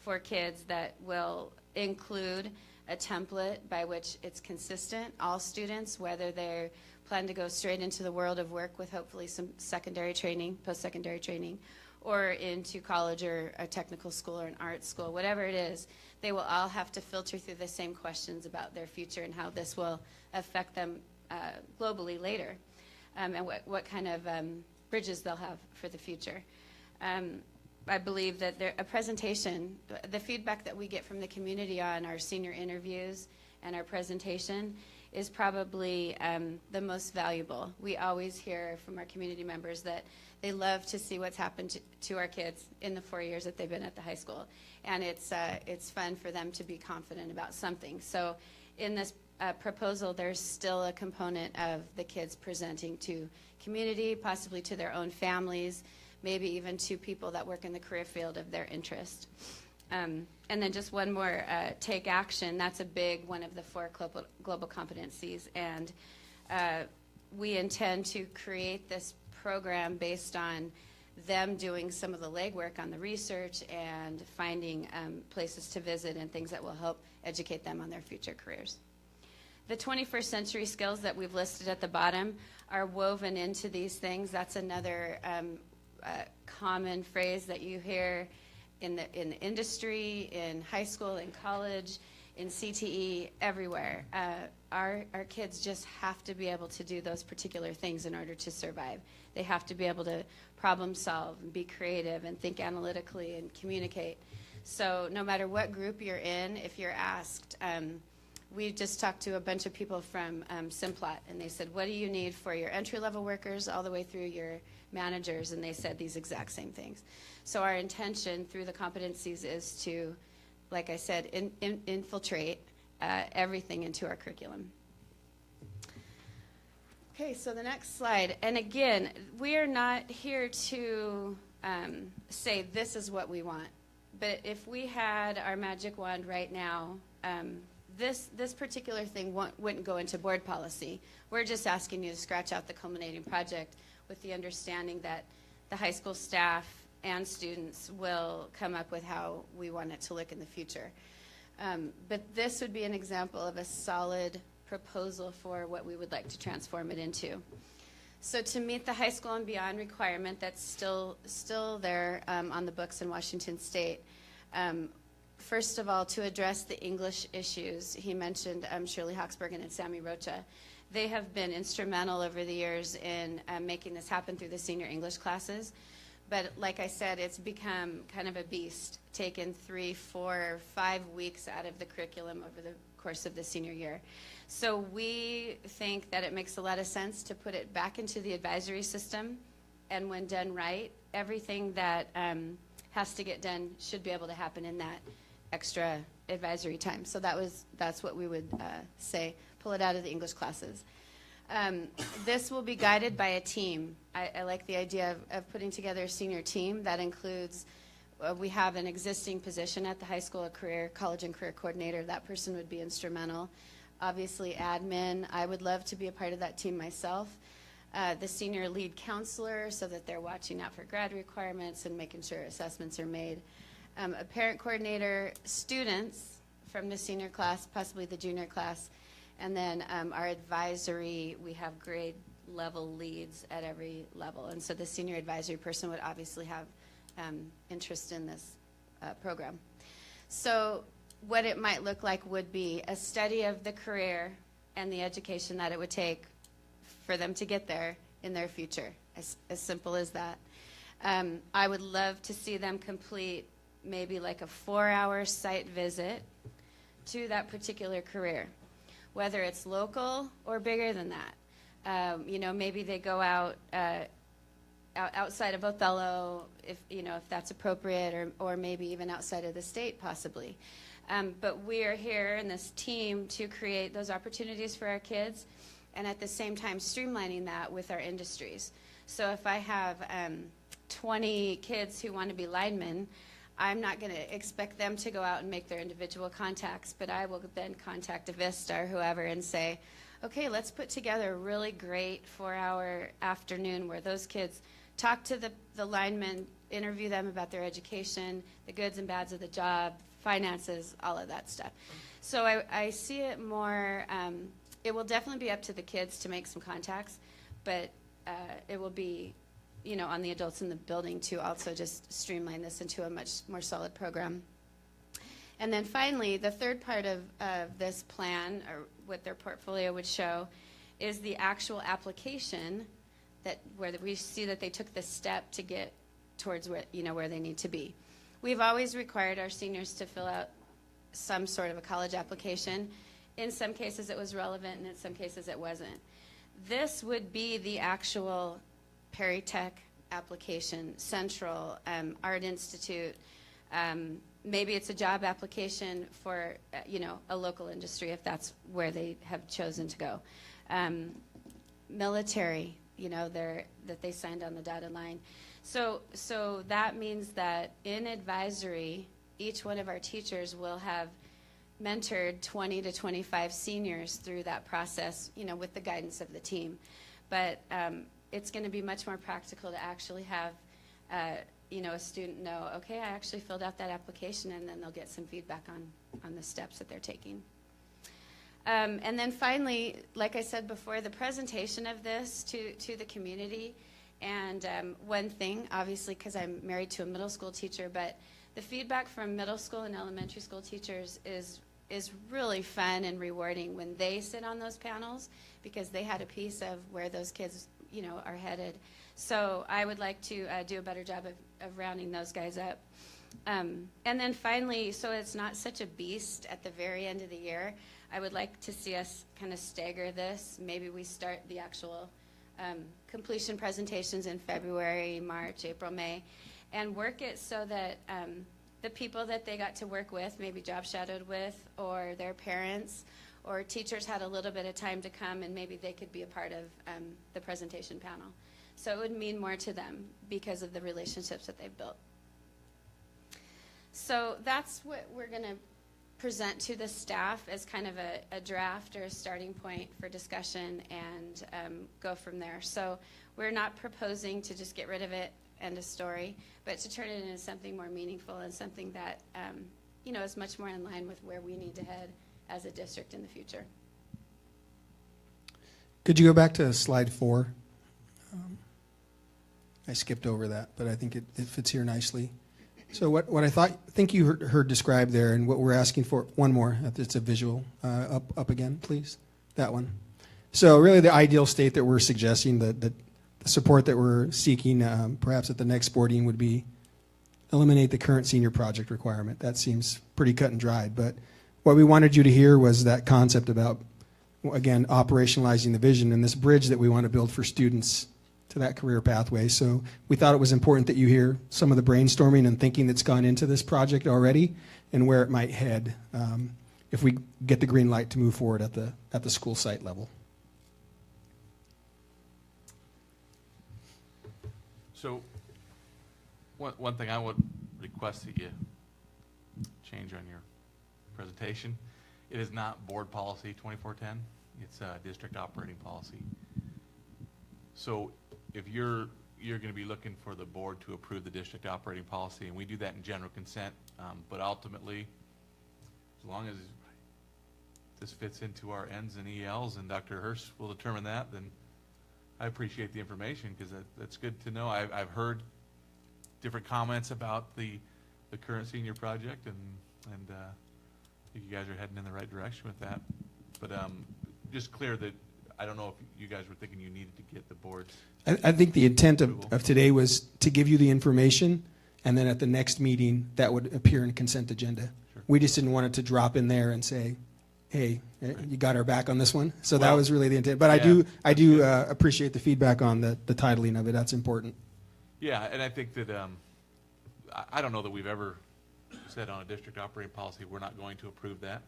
I: for kids that will include a template by which it's consistent, all students, whether they plan to go straight into the world of work with hopefully some secondary training, post-secondary training, or into college or a technical school or an art school, whatever it is, they will all have to filter through the same questions about their future and how this will affect them globally later, and what kind of bridges they'll have for the future. I believe that a presentation, the feedback that we get from the community on our senior interviews and our presentation is probably the most valuable. We always hear from our community members that they love to see what's happened to our kids in the 4 years that they've been at the high school. And it's fun for them to be confident about something. So in this proposal, there's still a component of the kids presenting to community, possibly to their own families, maybe even to people that work in the career field of their interest. And then just one more, take action. That's a big one of the 4 global competencies. And we intend to create this program based on them doing some of the legwork on the research and finding places to visit and things that will help educate them on their future careers. The 21st century skills that we've listed at the bottom are woven into these things. That's another common phrase that you hear in the industry, in high school, in college, in CTE, everywhere. Our kids just have to be able to do those particular things in order to survive. They have to be able to problem solve and be creative and think analytically and communicate. So no matter what group you're in, if you're asked, we just talked to a bunch of people from Simplot, and they said, what do you need for your entry-level workers all the way through your managers? And they said these exact same things. So our intention through the competencies is to, like I said, infiltrate everything into our curriculum. Okay, so the next slide. And again, we are not here to say this is what we want. But if we had our magic wand right now, this particular thing wouldn't go into board policy. We're just asking you to scratch out the Culminating Project with the understanding that the high school staff and students will come up with how we want it to look in the future. But this would be an example of a solid proposal for what we would like to transform it into. So to meet the high school and beyond requirement that's still there on the books in Washington State, first of all, to address the English issues, he mentioned Shirley Hawksbergen and Sammy Rocha. They have been instrumental over the years in making this happen through the senior English classes. But like I said, it's become kind of a beast, taken 3, 4, 5 weeks out of the curriculum over the course of the senior year. So we think that it makes a lot of sense to put it back into the advisory system, and when done right, everything that has to get done should be able to happen in that extra advisory time. So that's what we would say, pull it out of the English classes. This will be guided by a team. I like the idea of putting together a senior team that includes, we have an existing position at the high school, a college and career coordinator. That person would be instrumental. Obviously admin, I would love to be a part of that team myself. The senior lead counselor, so that they're watching out for grad requirements and making sure assessments are made. A parent coordinator, students from the senior class, possibly the junior class, and then our advisory, we have grade level leads at every level. And so the senior advisory person would obviously have interest in this program. So what it might look like would be a study of the career and the education that it would take for them to get there in their future, as simple as that. I would love to see them complete maybe like a 4-hour site visit to that particular career, whether it's local or bigger than that. You know, maybe they go out outside of Othello, if that's appropriate, or maybe even outside of the state, possibly. But we are here in this team to create those opportunities for our kids, and at the same time streamlining that with our industries. So if I have 20 kids who want to be linemen, I'm not going to expect them to go out and make their individual contacts, but I will then contact a Vista or whoever and say, okay, let's put together a really great 4-hour afternoon where those kids talk to the linemen, interview them about their education, the goods and bads of the job, finances, all of that stuff. So I see it more, it will definitely be up to the kids to make some contacts, but it will be on the adults in the building to also just streamline this into a much more solid program. And then finally, the third part of this plan, or what their portfolio would show, is the actual application where we see that they took the step to get towards where they need to be. We've always required our seniors to fill out some sort of a college application. In some cases it was relevant, and in some cases it wasn't. This would be the actual Peritech application, Central, Art Institute. Maybe it's a job application for a local industry if that's where they have chosen to go. Military, that they signed on the dotted line. So that means that in advisory, each one of our teachers will have mentored 20 to 25 seniors through that process, with the guidance of the team. But it's going to be much more practical to actually have, a student know, okay, I actually filled out that application, and then they'll get some feedback on the steps that they're taking. And then finally, like I said before, the presentation of this to the community. And one thing, obviously, because I'm married to a middle school teacher, but the feedback from middle school and elementary school teachers is really fun and rewarding when they sit on those panels, because they had a piece of where those kids are headed. So I would like to do a better job of rounding those guys up. And then finally, so it's not such a beast at the very end of the year, I would like to see us kind of stagger this. Maybe we start the actual completion presentations in February, March, April, May, and work it so that the people that they got to work with, maybe job shadowed with, or their parents, or teachers had a little bit of time to come, and maybe they could be a part of the presentation panel. So it would mean more to them because of the relationships that they've built. So that's what we're going to present to the staff as kind of a draft or a starting point for discussion, and go from there. So we're not proposing to just get rid of it and a story, but to turn it into something more meaningful and something that is much more in line with where we need to head as a district in the future.
F: Could you go back to slide 4? I skipped over that, but I think it fits here nicely. So what I think you heard described there, and what we're asking for, one more, if it's a visual, up again, please, that one. So really the ideal state that we're suggesting, the support that we're seeking, perhaps at the next board meeting, would be eliminate the current senior project requirement. That seems pretty cut and dried, but what we wanted you to hear was that concept about, again, operationalizing the vision and this bridge that we want to build for students that career pathway. So we thought it was important that you hear some of the brainstorming and thinking that's gone into this project already and where it might head if we get the green light to move forward at the school site level.
B: So, one thing I would request that you change on your presentation, it is not board policy 2410, it's district operating policy. So if you're going to be looking for the board to approve the district operating policy, and we do that in general consent, but ultimately, as long as this fits into our Ns and ELs, and Dr. Hurst will determine that, then I appreciate the information, because that's good to know. I've heard different comments about the current senior project, and I think you guys are heading in the right direction with that. But just clear that I don't know if you guys were thinking you needed to get the board's.
F: I think the intent of today was to give you the information, and then at the next meeting, that would appear in a consent agenda.
B: Sure.
F: We just didn't want it to drop in there and say, hey, you got our back on this one. So that
B: Well,
F: was really the intent. But
B: yeah,
F: I do appreciate the feedback on the titling of it. That's important.
B: Yeah, and I think that I don't know that we've ever said on a district operating policy we're not going to approve that.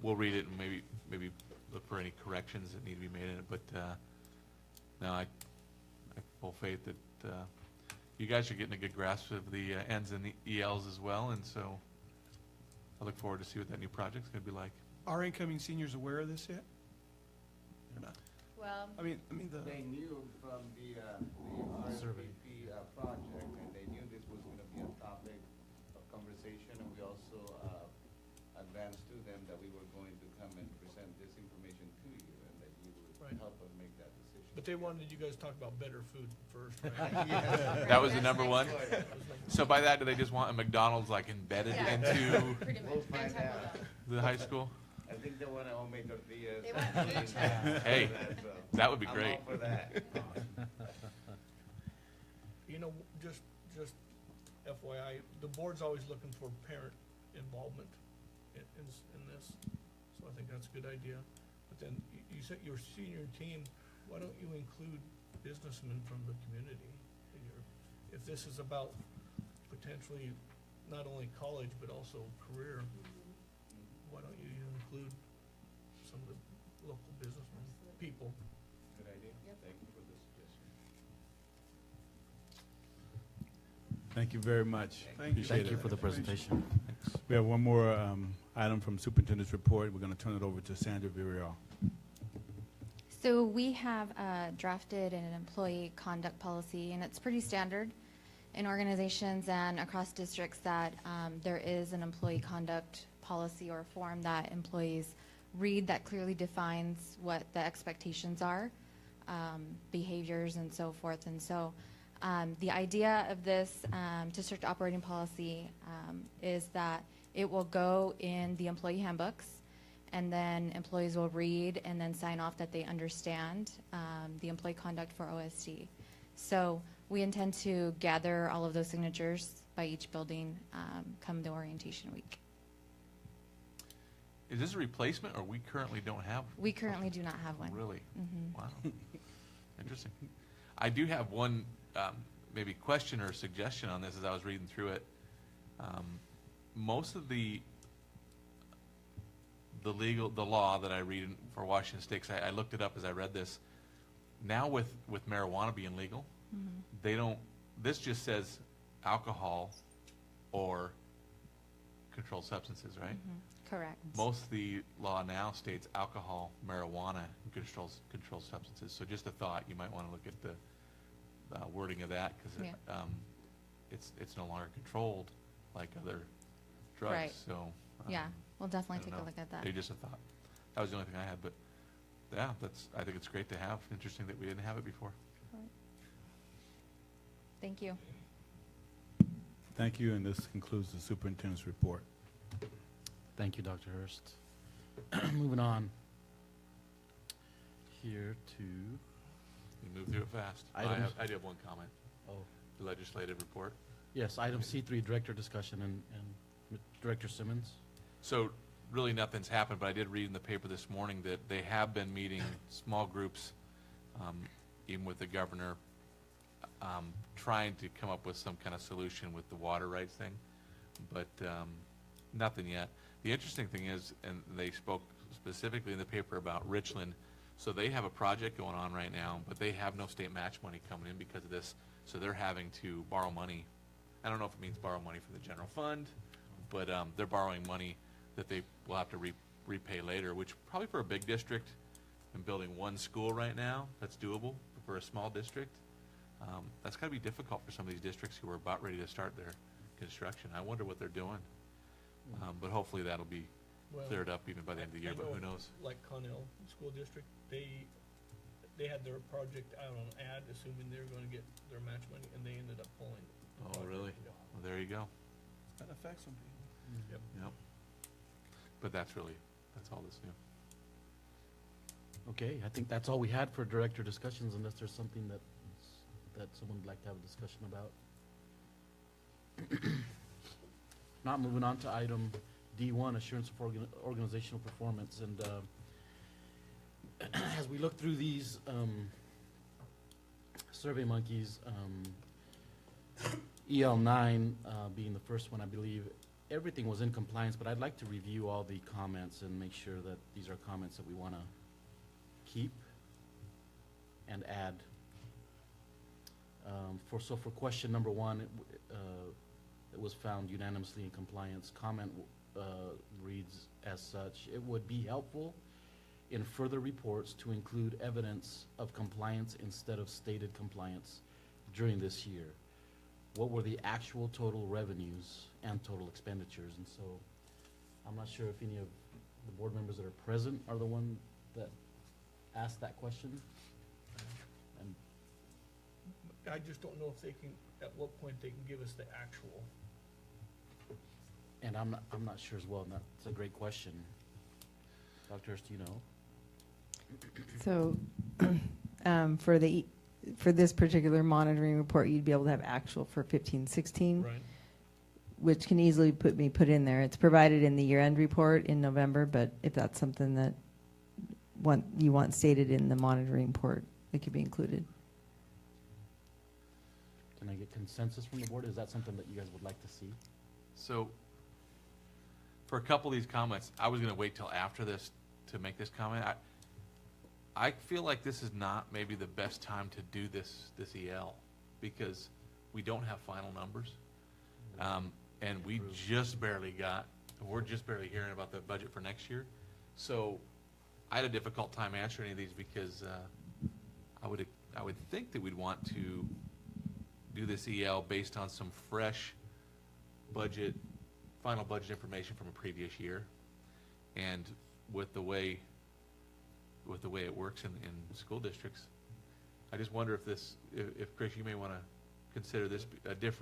B: We'll read it and maybe look for any corrections that need to be made in it. But no, I have full faith that you guys are getting a good grasp of the Ns and the ELs as well, and so I look forward to see what that new project's going to be like.
C: Are incoming seniors aware of this yet? Or not?
I: Well,
C: I mean,
H: They knew from the RSVP project, and they knew this was going to be a topic of conversation, and we also advanced to them that we were going to come and present this information to you, and that you would
C: Right.
H: help us make that decision.
C: but they wanted you guys to talk about better food first, right?
B: That was the number one. So by that, do they just want a McDonald's like embedded
I: Yeah.
B: into
I: pretty much.
H: We'll
I: And
H: find
I: Taco
H: out.
I: Bell.
B: the high school?
H: I think they want to homemade tortillas.
I: They want meat trucks.
B: Hey,
H: So
B: that would be
H: I'm
B: great.
H: all for that.
C: You know, just FYI, the board's always looking for parent involvement in this, so I think that's a good idea. But then you said your senior team, why don't you include businessmen from the community? If this is about potentially not only college, but also career, why don't you include some of the local businessmen, people?
H: Good idea. Thank you for the suggestion.
D: Thank you very much. Appreciate
A: Thank you
D: it.
A: for the presentation.
D: We have one more item from Superintendent's Report. We're going to turn it over to Sandra Villarreal.
J: So we have drafted an employee conduct policy, and it's pretty standard in organizations and across districts that there is an employee conduct policy or form that employees read that clearly defines what the expectations are, behaviors and so forth. And so the idea of this district operating policy is that it will go in the employee handbooks, and then employees will read and then sign off that they understand the employee conduct for OSD. So we intend to gather all of those signatures by each building come the orientation week.
B: Is this a replacement, or we currently don't have?
J: We currently do not have one.
B: Really?
J: Mhm.
B: Wow. Interesting. I do have one maybe question or suggestion on this as I was reading through it. Most of the law that I read for Washington State, 'cause I looked it up as I read this. Now with marijuana being legal, they don't. This just says alcohol or controlled substances, right?
J: Correct.
B: Most of the law now states alcohol, marijuana, and controlled substances. So just a thought, you might want to look at the wording of that, because
J: Yeah.
B: it's no longer controlled like other drugs.
J: Right.
B: So
J: Yeah, we'll
B: I
J: definitely
B: don't
J: take a
B: know.
J: look at that.
B: Maybe just a thought. That was the only thing I had, but yeah, I think it's great to have. Interesting that we didn't have it before.
J: Thank you.
D: Thank you, and this concludes the Superintendent's Report.
A: Thank you, Dr. Hurst. Moving on here to,
B: We moved through it fast. I
A: Items.
B: do have one comment. The legislative report.
A: yes, item C3, director discussion, and Director Simmons.
B: So really nothing's happened, but I did read in the paper this morning that they have been meeting small groups even with the governor, trying to come up with some kind of solution with the water rights thing, but nothing yet. The interesting thing is, and they spoke specifically in the paper about Richland, so they have a project going on right now, but they have no state match money coming in because of this, so they're having to borrow money. I don't know if it means borrow money from the general fund, but they're borrowing money that they will have to repay later, which probably for a big district and building one school right now, that's doable. But for a small district, that's got to be difficult for some of these districts who are about ready to start their construction. I wonder what they're doing, but hopefully that'll be
C: Well,
B: cleared up even by the end of the year,
C: I
B: but who
C: know,
B: knows?
C: Like Connell School District, they had their project out on ad, assuming they were gonna get their match money, and they ended up pulling the
B: Oh,
C: project.
B: really?
C: Yeah.
B: Well, there you go.
D: That affects some people.
C: Yep.
B: Yep. But that's all that's new.
A: Okay, I think that's all we had for director discussions, unless there's something that someone would like to have a discussion about. Not moving on to item D1, assurance of organizational performance. And as we look through these Survey Monkeys, EL9 being the first one, I believe, everything was in compliance, but I'd like to review all the comments and make sure that these are comments that we want to keep and add. So for question number 1, it was found unanimously in compliance. Comment reads as such: it would be helpful in further reports to include evidence of compliance instead of stated compliance during this year. What were the actual total revenues and total expenditures? And so I'm not sure if any of the board members that are present are the one that asked that question. And
C: I just don't know if they can, at what point they can give us the actual.
A: And I'm not sure as well, and that's a great question. Dr. Hurst, do you know?
G: So, for this particular monitoring report, you'd be able to have actual for 15-16,
C: Right.
G: which can easily be put in there. It's provided in the year-end report in November, but if that's something that you want stated in the monitoring report, it could be included.
A: Can I get consensus from the board? Is that something that you guys would like to see?
B: So, for a couple of these comments, I was going to wait till after this to make this comment. I feel like this is not maybe the best time to do this EL, because we don't have final numbers, and we're just barely hearing about the budget for next year. So I had a difficult time answering any of these because I would think that we'd want to do this EL based on some fresh final budget information from a previous year, and with the way it works in school districts, I just wonder if Chris, you may want to consider this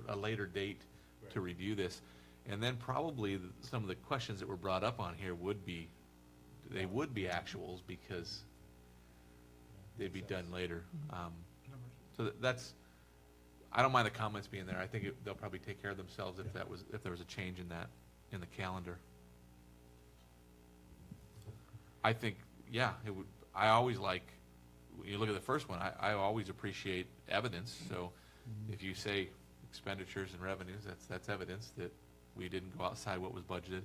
B: a later date to review this, and then probably some of the questions that were brought up on here would be actuals because they'd be done later. So that's. I don't mind the comments being there. I think they'll probably take care of themselves if there was a change in the calendar. I think, yeah, it would. I always like, when you look at the first one, I always appreciate evidence. So if you say expenditures and revenues, that's evidence that we didn't go outside what was budgeted.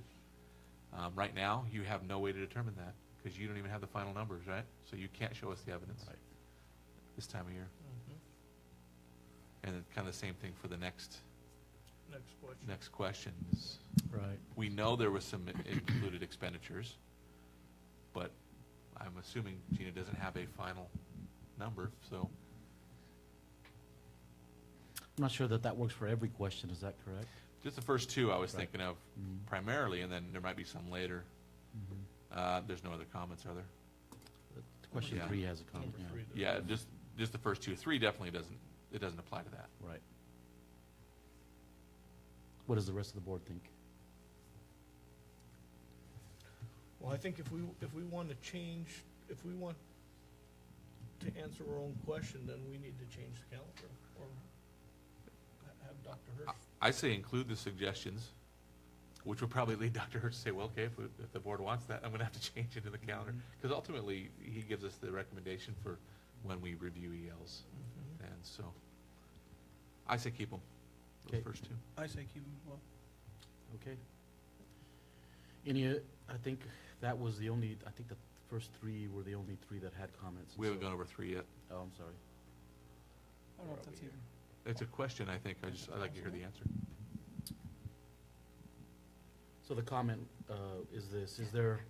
B: Right now, you have no way to determine that because you don't even have the final numbers, right? So you can't show us the evidence this time of year. And kind of the same thing for the next question is,
A: Right.
B: we know there was some included expenditures, but I'm assuming Gina doesn't have a final number, so.
A: I'm not sure that works for every question. Is that correct?
B: Just the first two I was
A: Right.
B: thinking of
A: Mhm.
B: primarily, and then there might be some later. There's no other comments, are there?
A: Question
B: Yeah.
A: 3 has a comment.
C: Number 3.
B: Yeah, just the first two. 3 definitely doesn't apply to that.
A: Right. What does the rest of the board think?
C: Well, I think if we want to change, if we want to answer our own question, then we need to change the calendar or have Dr. Hurst.
B: I say include the suggestions, which would probably lead Dr. Hurst to say, well, okay, if the board wants that, I'm going to have to change it in the calendar. Because ultimately, he gives us the recommendation for when we review ELs.
C: Mhm.
B: And so, I say keep them, those
A: Okay.
B: first two.
D: I say keep him, well.
A: Okay. Any, I think that was the only, I think the first three were the only three that had comments.
B: We haven't
A: So-
B: gone over 3 yet.
A: Oh, I'm sorry.
D: I don't know if that's even.
B: It's a question, I think. I'd like to hear the answer.
A: So the comment is this: is there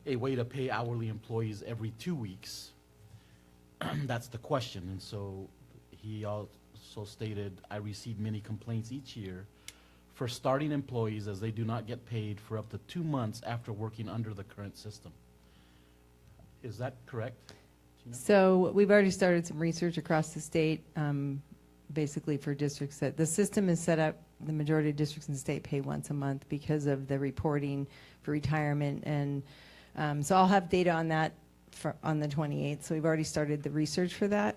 A: a way to pay hourly employees every 2 weeks? That's the question. And so he also stated, I receive many complaints each year for starting employees as they do not get paid for up to 2 months after working under the current system. Is that correct, Gina?
G: So we've already started some research across the state, basically for districts that, the system is set up, the majority of districts in the state pay once a month because of the reporting for retirement. And so I'll have data on that on the 28th. So we've already started the research for that.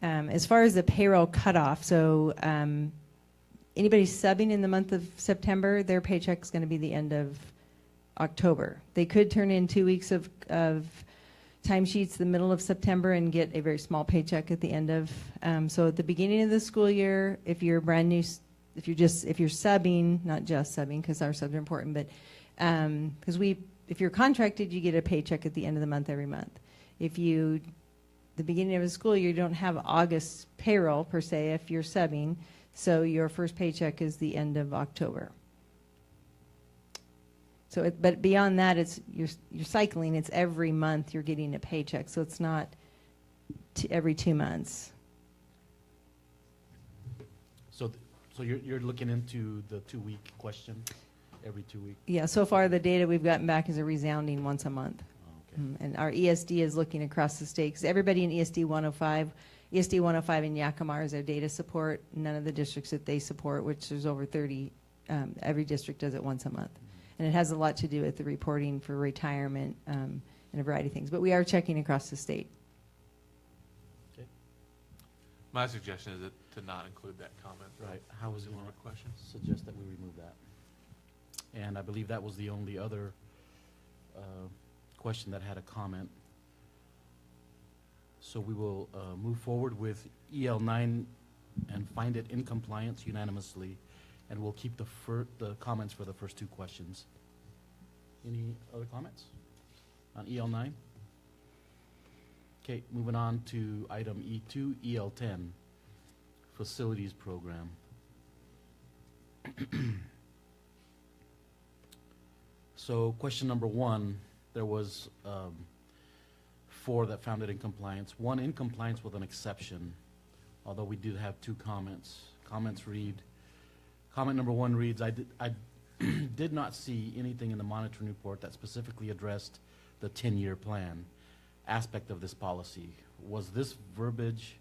G: As far as the payroll cutoff, so anybody subbing in the month of September, their paycheck is going to be the end of October. They could turn in 2 weeks of timesheets the middle of September and get a very small paycheck at the end of. So at the beginning of the school year, if you're brand new, if you're subbing, not just subbing because our subs are important, but because if you're contracted, you get a paycheck at the end of the month every month. If you, the beginning of the school year, you don't have August payroll per se if you're subbing, so your first paycheck is the end of October. So, but beyond that, it's you're cycling. It's every month you're getting a paycheck, so it's not every 2 months.
A: So you're looking into the 2 week question, every 2 weeks?
G: Yeah. So far, the data we've gotten back is a resounding once a month.
A: Oh, okay.
G: And our ESD is looking across the state, because everybody in ESD 105 in Yakima is their data support. None of the districts that they support, which there's over 30, every district does it once a month. And it has a lot to do with the reporting for retirement and a variety of things. But we are checking across the state.
B: My suggestion is to not include that comment.
A: Right. How was it
B: Similar question?
A: Suggest that we remove that. And I believe that was the only other question that had a comment. So we will move forward with EL9 and find it in compliance unanimously, and we'll keep the comments for the first two questions. Any other comments on EL9? Okay, moving on to item E2, EL10, Facilities Program. So question number one, there was 4 that found it in compliance. 1 in compliance with an exception, although we did have 2 comments. Comments read, comment number 1 reads, I did not see anything in the monitoring report that specifically addressed the 10-year plan aspect of this policy. Was this verbiage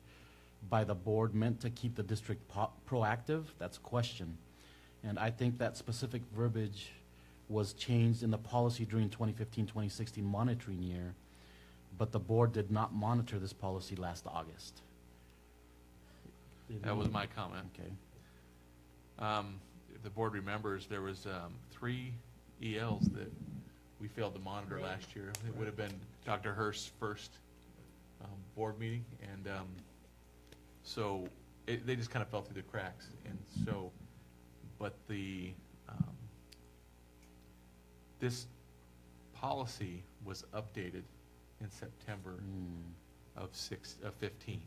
A: by the board meant to keep the district proactive? That's a question. And I think that specific verbiage was changed in the policy during 2015-2016 monitoring year, but the board did not monitor this policy last August.
B: That was my comment.
A: Okay.
B: If the board remembers, there was 3 ELs that we failed to monitor
C: Right.
B: last year. It would have been Dr. Hurst's first board meeting, and so they just kind of fell through the cracks. And so, but this policy was updated in September of 15.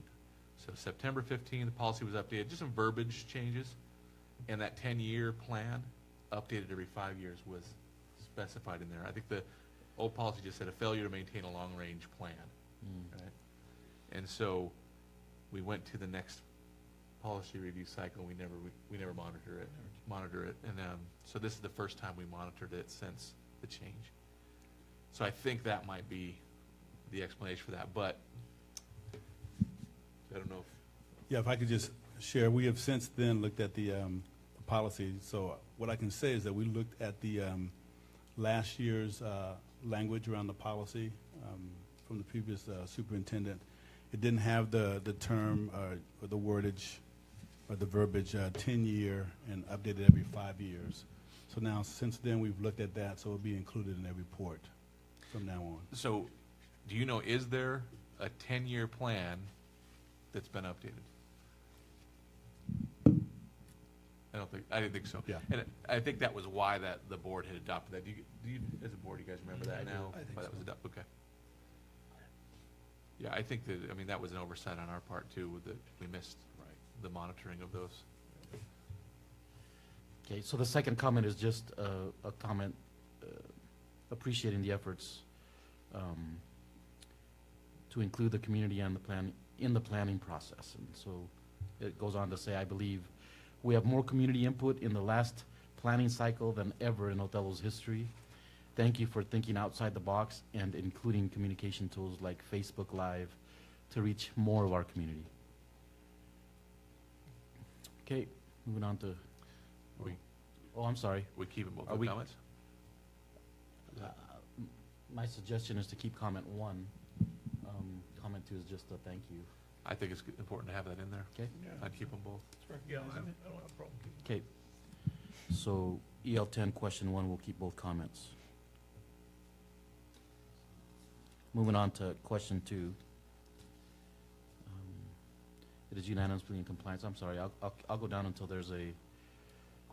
B: So September 15, the policy was updated, just some verbiage changes, and that 10-year plan, updated every 5 years, was specified in there. I think the old policy just said a failure to maintain a long-range plan, right? And so we went to the next policy review cycle. We never monitor it, and so this is the first time we monitored it since the change. So I think that might be the explanation for that, but I don't know if.
D: Yeah, if I could just share, we have since then looked at the policy. So what I can say is that we looked at the last year's language around the policy from the previous superintendent. It didn't have the term or the wordage or the verbiage 10-year and updated every 5 years. So now, since then, we've looked at that, so it'll be included in that report from now on.
B: So, do you know, is there a 10-year plan that's been updated? I didn't think so.
D: Yeah.
B: And I think that was why the board had adopted that. Do you, as a board, you guys remember that
A: I do.
B: now?
A: I think
B: Why that
A: so.
B: was adopted? Okay. Yeah, I think that, I mean, that was an oversight on our part too, that we missed the monitoring of those.
A: Okay, so the second comment is just a comment appreciating the efforts to include the community and the plan in the planning process. And so it goes on to say, I believe we have more community input in the last planning cycle than ever in Othello's history. Thank you for thinking outside the box and including communication tools like Facebook Live to reach more of our community. Okay, moving on to,
B: We
A: I'm sorry.
B: keep them both
A: Are
B: the
A: we-
B: comments?
A: My suggestion is to keep comment 1. Comment 2 is just a thank you.
B: I think it's important to have that in there.
A: Okay.
C: Yeah,
B: I'd keep them both.
C: yeah, I don't have a problem keeping.
A: Okay. So EL10 question 1, we'll keep both comments. Moving on to question 2. It is unanimously in compliance. I'm sorry, I'll go down until there's a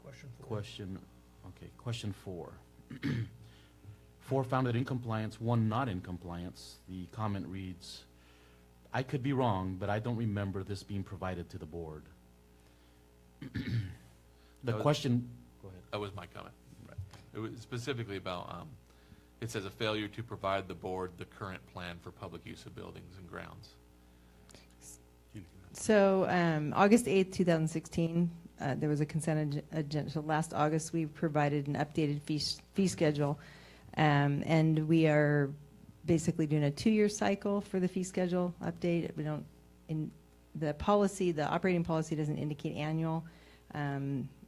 C: Question 4.
A: question. Okay, question 4. 4 founded in compliance, 1 not in compliance. The comment reads, I could be wrong, but I don't remember this being provided to the board. The
B: That was-
A: question, go ahead.
B: That was my comment. It was specifically about, it says a failure to provide the board the current plan for public use of buildings and grounds.
G: So August 8th, 2016, there was a consent agenda. So last August, we provided an updated fee schedule. And we are basically doing a 2-year cycle for the fee schedule update. We don't, in the policy, the operating policy doesn't indicate annual.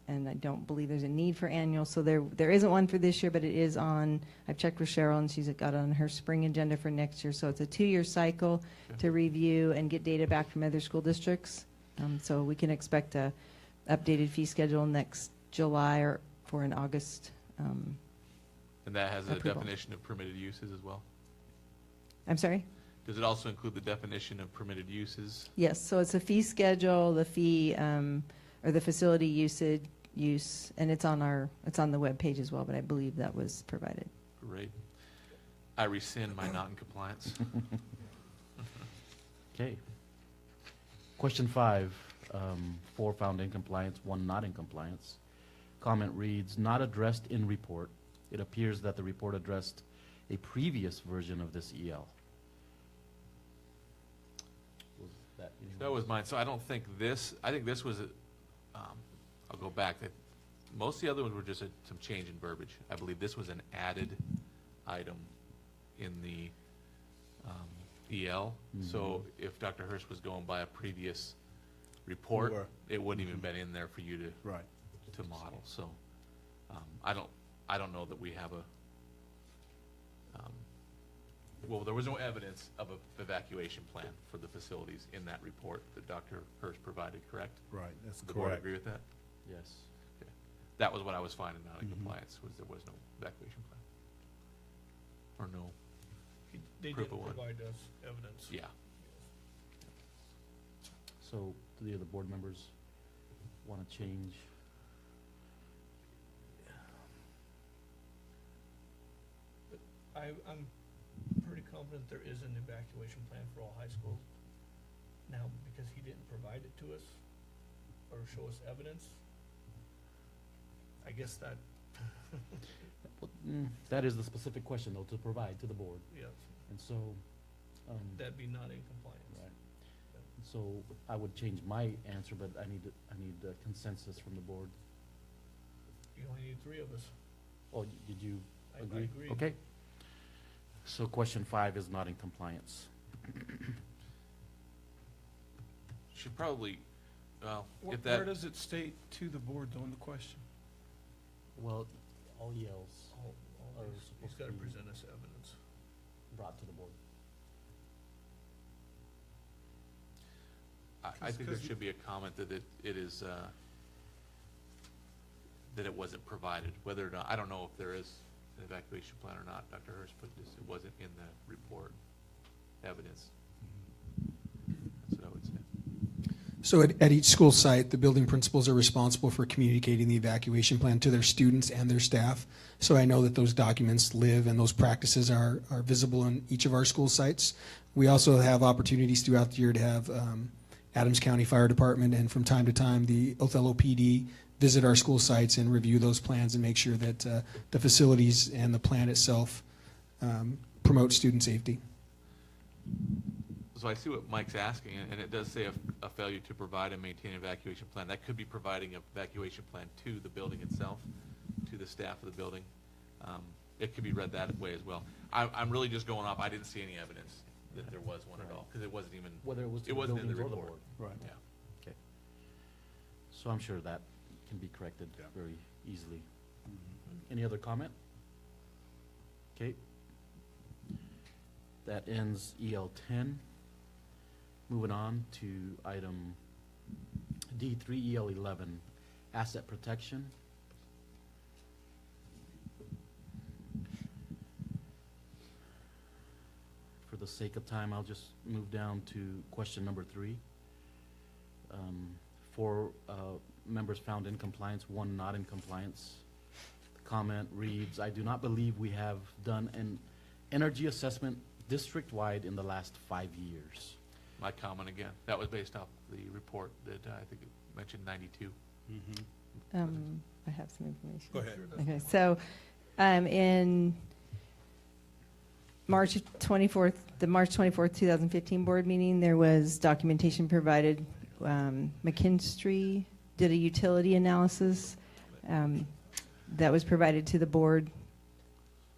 G: And I don't believe there's a need for annual. So there isn't one for this year, but it is on, I've checked with Cheryl and she's got it on her spring agenda for next year. So it's a 2-year cycle to review and get data back from other school districts. So we can expect a updated fee schedule next July or for an August.
B: And that has a
G: Approval.
B: definition of permitted uses as well?
G: I'm sorry?
B: Does it also include the definition of permitted uses?
G: Yes, so it's a fee schedule, the fee, or the facility use, and it's on the webpage as well, but I believe that was provided.
B: Great. I rescind my non-compliance.
A: Okay. Question 5, 4 found in compliance, 1 not in compliance. Comment reads, not addressed in report. It appears that the report addressed a previous version of this EL. Was that anyone's?
B: That was mine. So I don't think this, I think this was, I'll go back. That most of the other ones were just some change in verbiage. I believe this was an added item in the EL. So if Dr. Hurst was going by a previous report,
D: Sure.
B: it wouldn't even been in there for you
D: Right.
B: to model. So I don't know that we have a, well, there was no evidence of an evacuation plan for the facilities in that report that Dr. Hurst provided, correct?
D: Right, that's
B: Does the board
D: correct.
B: agree with that?
A: Yes.
B: Okay. That was what I was finding out in
D: Mhm.
B: compliance, was there was no evacuation plan. Or no,
C: They
B: Proof
C: didn't
B: of what?
C: provide us evidence.
B: yeah.
A: So do the other board members want to change?
C: I'm pretty confident there is an evacuation plan for all high schools. Now, because he didn't provide it to us or show us evidence, I guess that,
A: That is the specific question, though, to provide to the board.
C: yes,
A: And so,
C: that'd be not in compliance.
A: right. So I would change my answer, but I need a consensus from the board.
C: You only need 3 of us.
A: Oh, did you
C: I
A: agree?
C: agree.
A: Okay. So question 5 is not in compliance.
B: Should probably, well,
K: Where
B: if that,
K: does it state to the board though in the question?
A: Well, all yells
C: All
A: are
C: he's
A: supposed
C: gotta
A: to be
C: present us evidence.
A: brought to the board.
B: I think there
K: 'cause-
B: should be a comment that it is, that it wasn't provided, whether or not, I don't know if there is an evacuation plan or not. Dr. Hurst put this, it wasn't in the report evidence. That's what I would say.
F: So at each school site, the building principals are responsible for communicating the evacuation plan to their students and their staff. So I know that those documents live and those practices are visible in each of our school sites. We also have opportunities throughout the year to have Adams County Fire Department and from time to time the Othello PD visit our school sites and review those plans and make sure that the facilities and the plan itself promote student safety.
B: So I see what Mike's asking, and it does say a failure to provide and maintain an evacuation plan. That could be providing an evacuation plan to the building itself, to the staff of the building. It could be read that way as well. I'm really just going off, I didn't see any evidence that there was one at all, because it wasn't even,
A: Whether it was to
B: it wasn't in the
A: buildings or
B: report.
A: board.
D: Right.
B: Yeah.
A: Okay. So I'm sure that can be corrected
D: Yeah.
A: very easily. Any other comment? Okay. That ends EL 10. Moving on to item D3 EL 11, asset protection. For the sake of time, I'll just move down to question number 3. 4 members found in compliance, 1 not in compliance. The comment reads, I do not believe we have done an energy assessment district-wide in the last 5 years.
B: My comment again, that was based off the report that I think it mentioned 92.
G: I have some information.
D: Go ahead.
G: Okay, so in March 24th, the March 24th, 2015 board meeting, there was documentation provided. McKinstry did a utility analysis that was provided to the board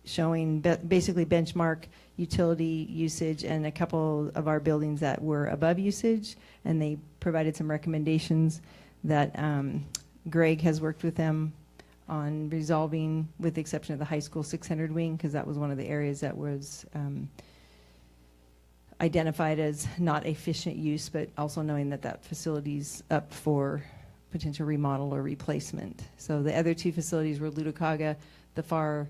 G: showing basically benchmark utility usage and a couple of our buildings that were above usage, and they provided some recommendations that Greg has worked with them on resolving, with the exception of the high school 600 wing, because that was one of the areas that was identified as not efficient use, but also knowing that that facility's up for potential remodel or replacement. So the other 2 facilities were Ludocaga, the far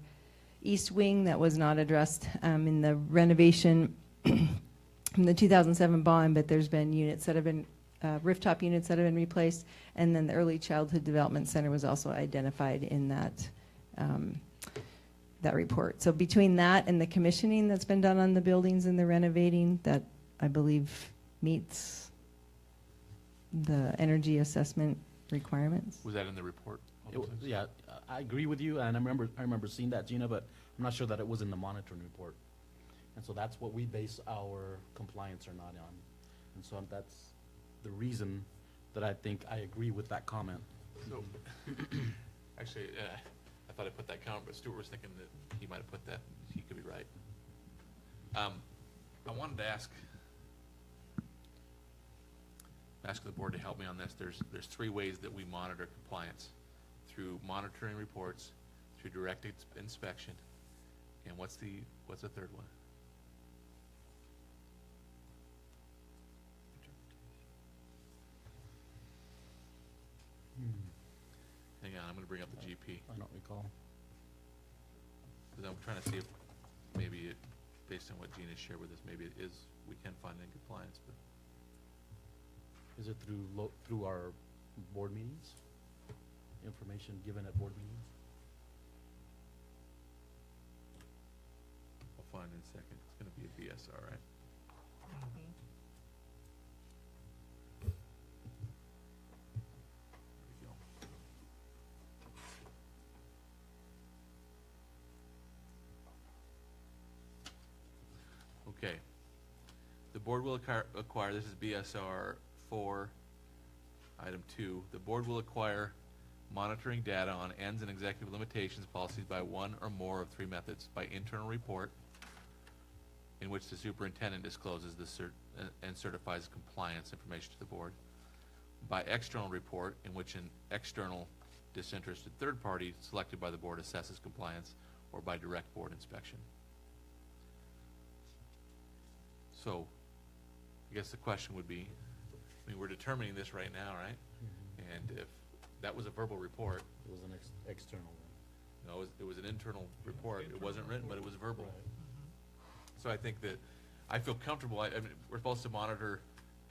G: east wing that was not addressed in the renovation from the 2007 bond, but there's been units that have been rooftop units that have been replaced, and then the Early Childhood Development Center was also identified in that that report. So between that and the commissioning that's been done on the buildings and the renovating, that I believe meets the energy assessment requirements.
B: Was that in the report?
A: Yeah, I agree with you, and I remember seeing that, Gina, but I'm not sure that it was in the monitoring report. And so that's what we base our compliance or not on. And so that's the reason that I think I agree with that comment.
B: So, actually, I thought I put that comment, but Stuart was thinking that he might have put that. He could be right. I wanted to ask the board to help me on this. There's 3 ways that we monitor compliance: through monitoring reports, through direct inspection, and what's the 3rd one? Hang on, I'm going to bring up the GP.
A: I don't recall.
B: Because I'm trying to see if maybe it, based on what Gina shared with us, maybe it is, we can find it in compliance. But
A: Is it through our board meetings? Information given at board meetings?
B: I'll find it in a second. It's going to be a BSR, right? There we go. Okay. The board will acquire, this is BSR 4, item 2. The board will acquire monitoring data on ends and executive limitations policies by one or more of 3 methods: by internal report, in which the superintendent discloses and certifies compliance information to the board; by external report, in which an external disinterested third party selected by the board assesses compliance; or by direct board inspection. So, I guess the question would be, I mean, we're determining this right now, right? And if that was a verbal report,
A: It was an external one.
B: no, it was an internal report. It wasn't written, but it was verbal. So I think that I feel comfortable, I mean, we're supposed to monitor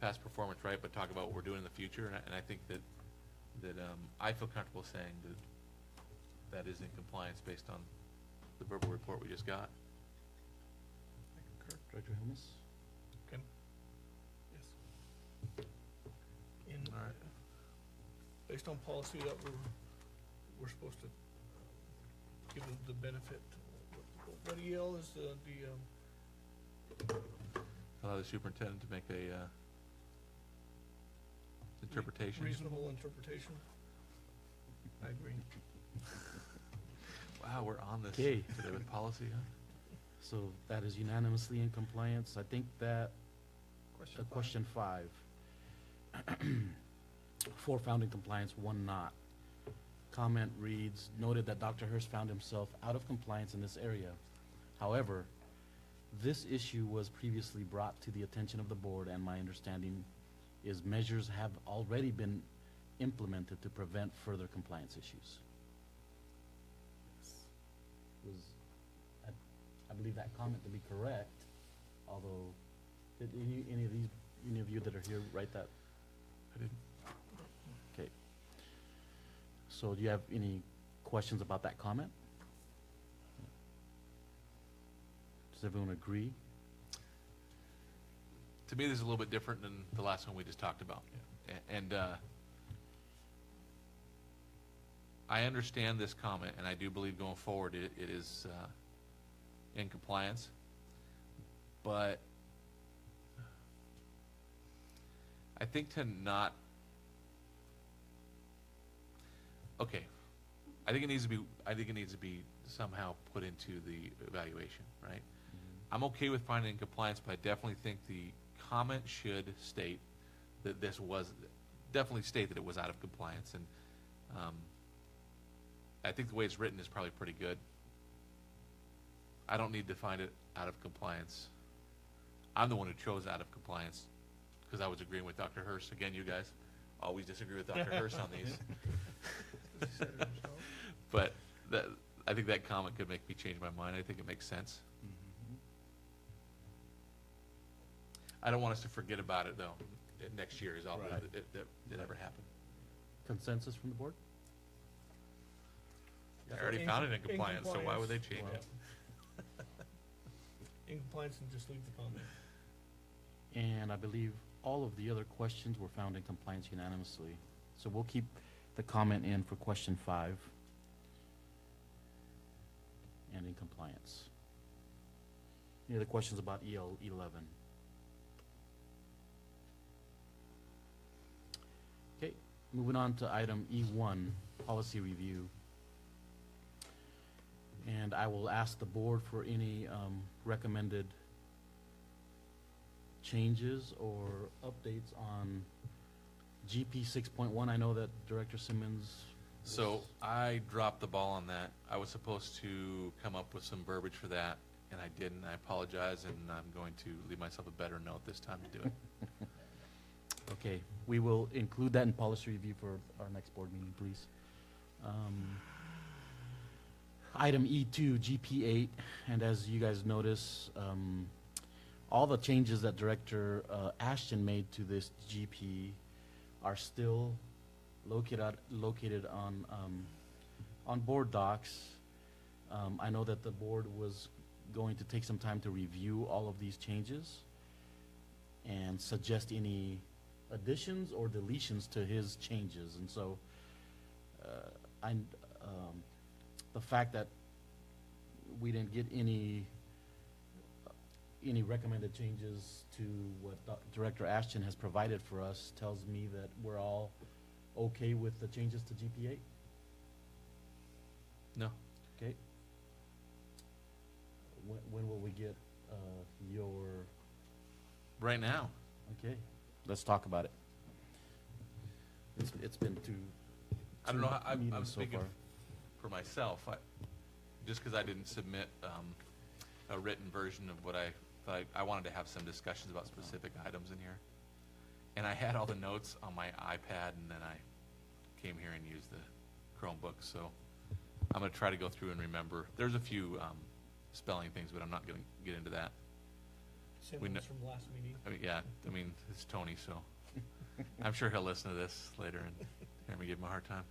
B: past performance, right, but talk about what we're doing in the future, and I think that, I feel comfortable saying that is in compliance based on the verbal report we just got.
A: Director Helmus?
C: Okay. Yes. In,
B: All right.
C: based on policy that we're supposed to give them the benefit, what EL is
B: Allow the superintendent to make a interpretation.
C: reasonable interpretation? I agree.
B: Wow, we're on this
A: Okay.
B: today with policy, huh?
A: So that is unanimously in compliance. I think that, question 5. 4 found in compliance, 1 not. Comment reads, noted that Dr. Hurst found himself out of compliance in this area. However, this issue was previously brought to the attention of the board, and my understanding is measures have already been implemented to prevent further compliance issues. I believe that comment to be correct, although, did any of you that are here write that?
B: I didn't.
A: Okay. So do you have any questions about that comment? Does everyone agree?
B: To me, this is a little bit different than the last one we just talked about. And I understand this comment, and I do believe going forward it is in compliance. But I think to not, okay, I think it needs to be somehow put into the evaluation, right? I'm okay with finding in compliance, but I definitely think the comment should state that this was, definitely state that it was out of compliance. And I think the way it's written is probably pretty good. I don't need to find it out of compliance. I'm the one who chose out of compliance because I was agreeing with Dr. Hurst. Again, you guys always disagree with Dr. Hurst on these. But I think that comment could make me change my mind. I think it makes sense. I don't want us to forget about it, though. Next year is all
D: Right.
B: that it ever happened.
A: Consensus from the board?
B: I already found it in compliance, so why would they change it?
C: In compliance, and just leave the comment.
A: And I believe all of the other questions were found in compliance unanimously. So we'll keep the comment in for question 5 and in compliance. Any other questions about EL 11? Okay, moving on to item E1, policy review. And I will ask the board for any recommended changes or updates on GP 6.1. I know that Director Simmons.
B: So I dropped the ball on that. I was supposed to come up with some verbiage for that, and I didn't. I apologize, and I'm going to leave myself a better note this time to do it.
A: Okay, we will include that in policy review for our next board meeting, please. Item E2, GP8, and as you guys notice, all the changes that Director Ashton made to this GP are still located on board docs. I know that the board was going to take some time to review all of these changes and suggest any additions or deletions to his changes. And so the fact that we didn't get any recommended changes to what Director Ashton has provided for us tells me that we're all okay with the changes to GP8?
B: No.
A: Okay. When will we get your...
B: Right now.
A: Okay, let's talk about it. It's been two
B: I don't know. I'm
A: meetings so
B: speaking
A: far.
B: for myself. Just because I didn't submit a written version of what I thought, I wanted to have some discussions about specific items in here. And I had all the notes on my iPad, and then I came here and used the Chromebook. So I'm going to try to go through and remember. There's a few spelling things, but I'm not going to get into that.
C: Same
B: We
C: ones from last meeting.
B: I mean, yeah, I mean, it's Tony, so I'm sure he'll listen to this later and hear me give him a hard time.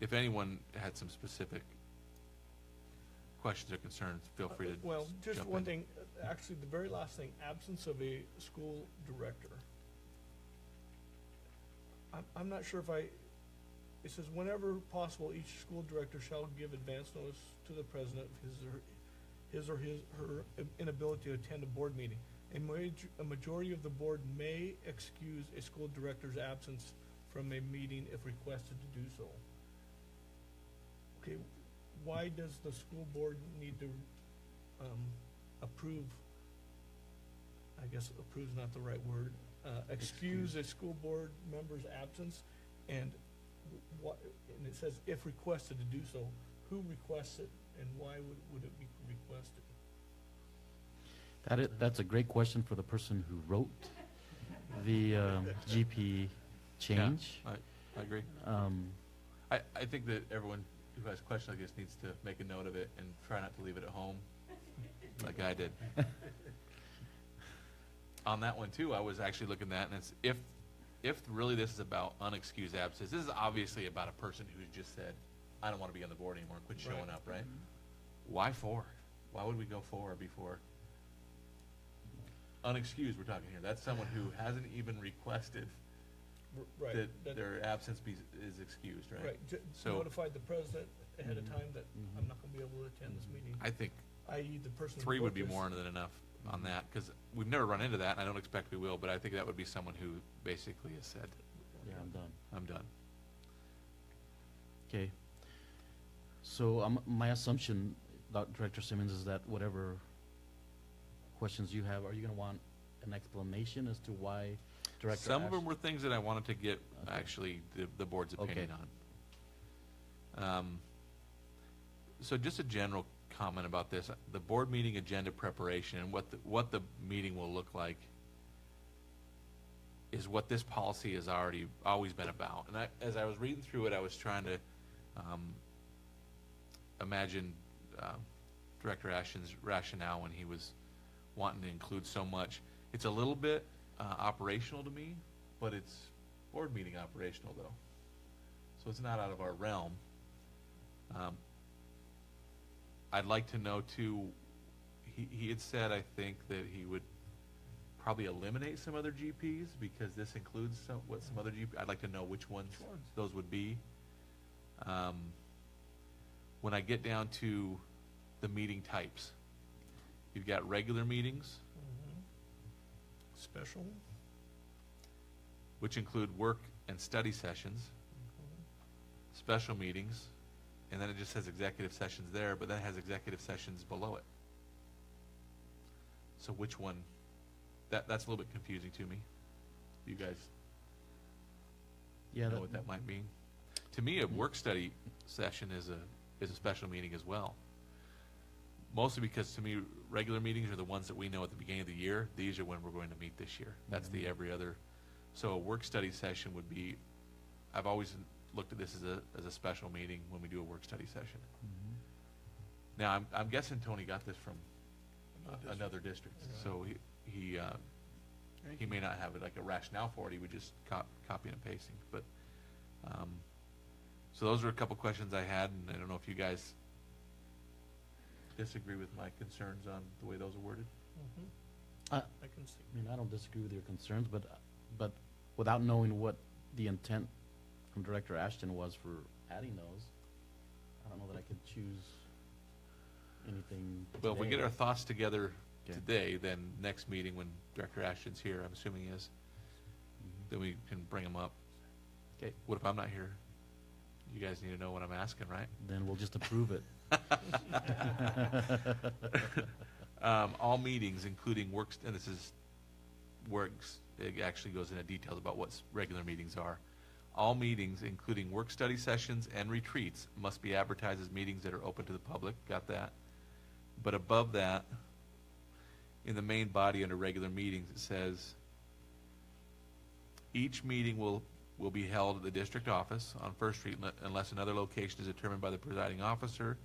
B: If anyone had some specific questions or concerns, feel free to
C: Well, just
B: jump
C: one
B: in.
C: thing, actually, the very last thing, absence of a school director. I'm not sure if it says whenever possible, each school director shall give advance notice to the president of her inability to attend a board meeting. A majority of the board may excuse a school director's absence from a meeting if requested to do so. Okay, why does the school board need to approve, I guess approve's not the right word, excuse a school board member's absence, and and it says if requested to do so, who requests it, and why would it be requested?
A: That's a great question for the person who wrote the GP change.
B: Yeah, I agree. I think that everyone who has questions like this needs to make a note of it and try not to leave it at home, like I did. On that one too, I was actually looking at, and it's if really this is about unexcused absences, this is obviously about a person who's just said, I don't want to be on the board anymore, quit showing
C: Right.
B: up, right? Why for? Why would we go for or before? Unexcused, we're talking here. That's someone who hasn't even requested
C: Right.
B: that their absence is excused, right?
C: Right,
B: So-
C: notified the president ahead of
A: Mhm.
C: time that
A: Mhm.
C: I'm not gonna be able to attend this meeting,
B: I think
C: i.e. the person. who
B: 3 would
C: wrote
B: be
C: this.
B: more than enough on that, because we've never run into that, and I don't expect we will, but I think that would be someone who basically has said,
A: Yeah, I'm done.
B: I'm done.
A: Okay. So my assumption, Director Simmons, is that whatever questions you have, are you going to want an explanation as to why Director
B: Some of
A: Ash-
B: them were things that I wanted to get,
A: Okay.
B: actually, the board's opinion
A: Okay.
B: on. So just a general comment about this, the board meeting agenda preparation and what the meeting will look like is what this policy has always been about. And as I was reading through it, I was trying to imagine Director Ashton's rationale when he was wanting to include so much. It's a little bit operational to me, but it's board meeting operational though. So it's not out of our realm. I'd like to know too, he had said, I think, that he would probably eliminate some other GPs because this includes some other GP. I'd like to know which ones those would be. When I get down to the meeting types, you've got regular meetings,
C: Mhm. Special.
B: which include work and study sessions, special meetings, and then it just says executive sessions there, but then it has executive sessions below it. So which one? That's a little bit confusing to me. You guys
A: Yeah,
B: know what that might mean? To me, a work study session is a special meeting as well. Mostly because to me, regular meetings are the ones that we know at the beginning of the year. These are when we're going to meet this year. That's the every other. So a work study session would be, I've always looked at this as a special meeting when we do a work study session.
A: Mhm.
B: Now, I'm guessing Tony got this from another district,
C: Yeah.
B: so he may not have it like a rationale for it. He would just copy and pasting. But so those are a couple questions I had, and I don't know if you guys disagree with my concerns on the way those are worded.
C: Mhm.
A: I
C: I can see.
A: I mean, I don't disagree with your concerns, but without knowing what the intent from Director Ashton was for adding those, I don't know that I could choose anything
B: Well, if we get
A: today.
B: our thoughts together
A: Okay.
B: today, then next meeting when Director Ashton's here, I'm assuming he is,
A: Mhm.
B: then we can bring him up.
A: Okay.
B: What if I'm not here? You guys need to know what I'm asking, right?
A: Then we'll just approve it.
B: All meetings, including works, and this is works, it actually goes into details about what regular meetings are. All meetings, including work study sessions and retreats, must be advertised as meetings that are open to the public. Got that? But above that, in the main body under regular meetings, it says, each meeting will will be held at the district office on First Street unless another location is determined by the presiding officer,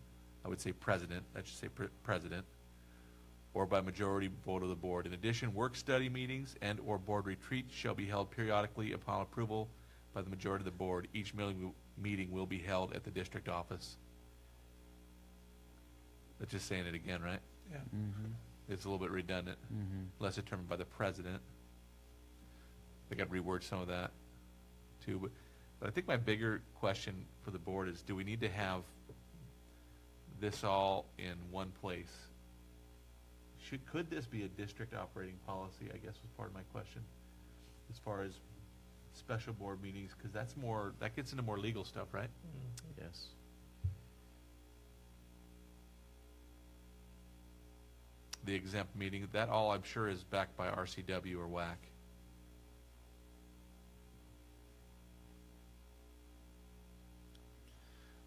B: I would say president, that should say president, or by majority vote of the board. In addition, work-study meetings and/or board retreats shall be held periodically upon approval by the majority of the board. Each meeting will be held at the district office. That's just saying it again, right?
K: Yeah.
B: It's a little bit redundant. Unless determined by the president. I think I'd reword some of that too. But I think my bigger question for the board is, do we need to have this all in one place? Could this be a district operating policy, I guess was part of my question, as far as special board meetings, because that gets into more legal stuff, right?
A: Yes.
B: The exempt meeting, that all I'm sure is backed by RCW or WAC.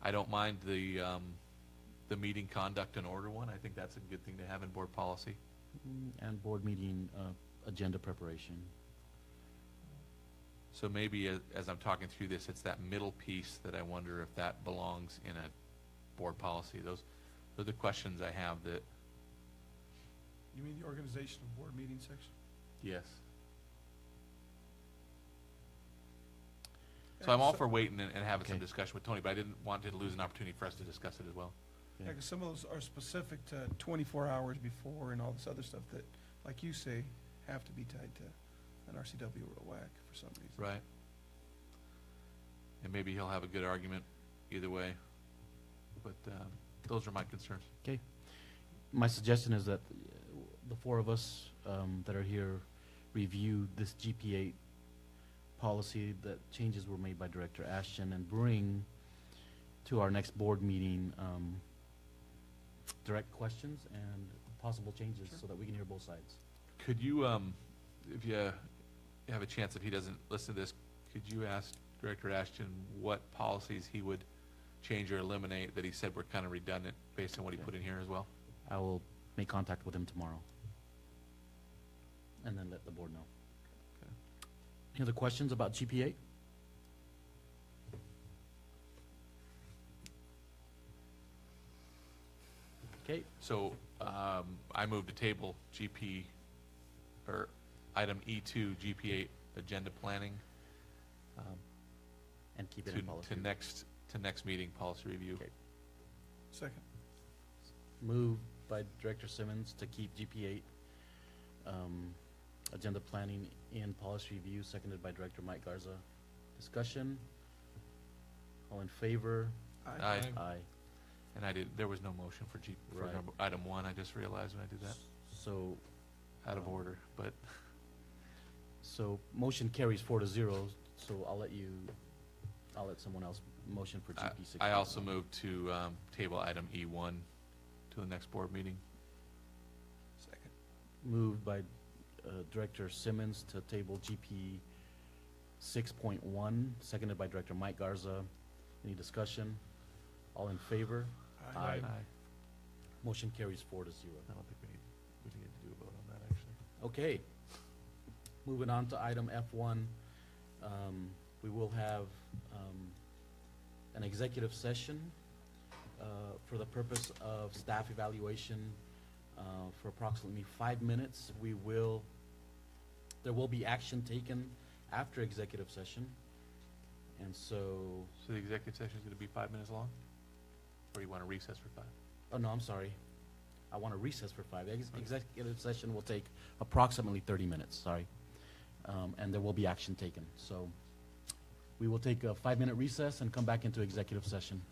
B: I don't mind the meeting conduct and order one. I think that's a good thing to have in board policy.
A: And board meeting agenda preparation.
B: So maybe as I'm talking through this, it's that middle piece that I wonder if that belongs in a board policy. Those are the questions I have that.
K: You mean the organization of board meeting section?
B: Yes. So I'm all for waiting and having some discussion with Tony, but I didn't want to lose an opportunity for us to discuss it as well.
K: Yeah, because some of those are specific to 24 hours before and all this other stuff that, like you say, have to be tied to an RCW or a WAC for some reason.
B: Right. And maybe he'll have a good argument either way. But those are my concerns.
A: Okay. My suggestion is that the four of us that are here review this GP8 policy, that changes were made by Director Ashton, and bring to our next board meeting direct questions and possible changes so that we can hear both sides.
B: Could you, if you have a chance, if he doesn't listen to this, could you ask Director Ashton what policies he would change or eliminate that he said were kind of redundant based on what he put in here as well?
A: I will make contact with him tomorrow and then let the board know.
B: Okay.
A: Any other questions about GP8? Okay.
B: So I move to table GP, or item E2, GP8 agenda planning
A: And keep it in policy.
B: to next meeting policy review.
A: Okay.
K: Second.
A: Moved by Director Simmons to keep GP8 agenda planning in policy review, seconded by Director Mike Garza. Discussion? All in favor?
B: Aye.
A: Aye.
B: And there was no motion for
A: Right.
B: item 1. I just realized when I did that.
A: So,
B: Out of order, but
A: so motion carries 4-0, so I'll let someone else motion for GP6.
B: I also move to table item E1 to the next board meeting.
K: Second.
A: Moved by Director Simmons to table GP 6.1, seconded by Director Mike Garza. Any discussion? All in favor? Aye. Motion carries 4-0.
B: I don't think we need to do a vote on that, actually.
A: Okay. Moving on to item F1, we will have an executive session for the purpose of staff evaluation for approximately 5 minutes. There will be action taken after executive session, and so.
B: So the executive session is going to be 5 minutes long? Or you want to recess for 5?
A: Oh, no, I'm sorry. I want to recess for 5. Executive session will take approximately 30 minutes, sorry. And there will be action taken. So we will take a 5-minute recess and come back into executive session.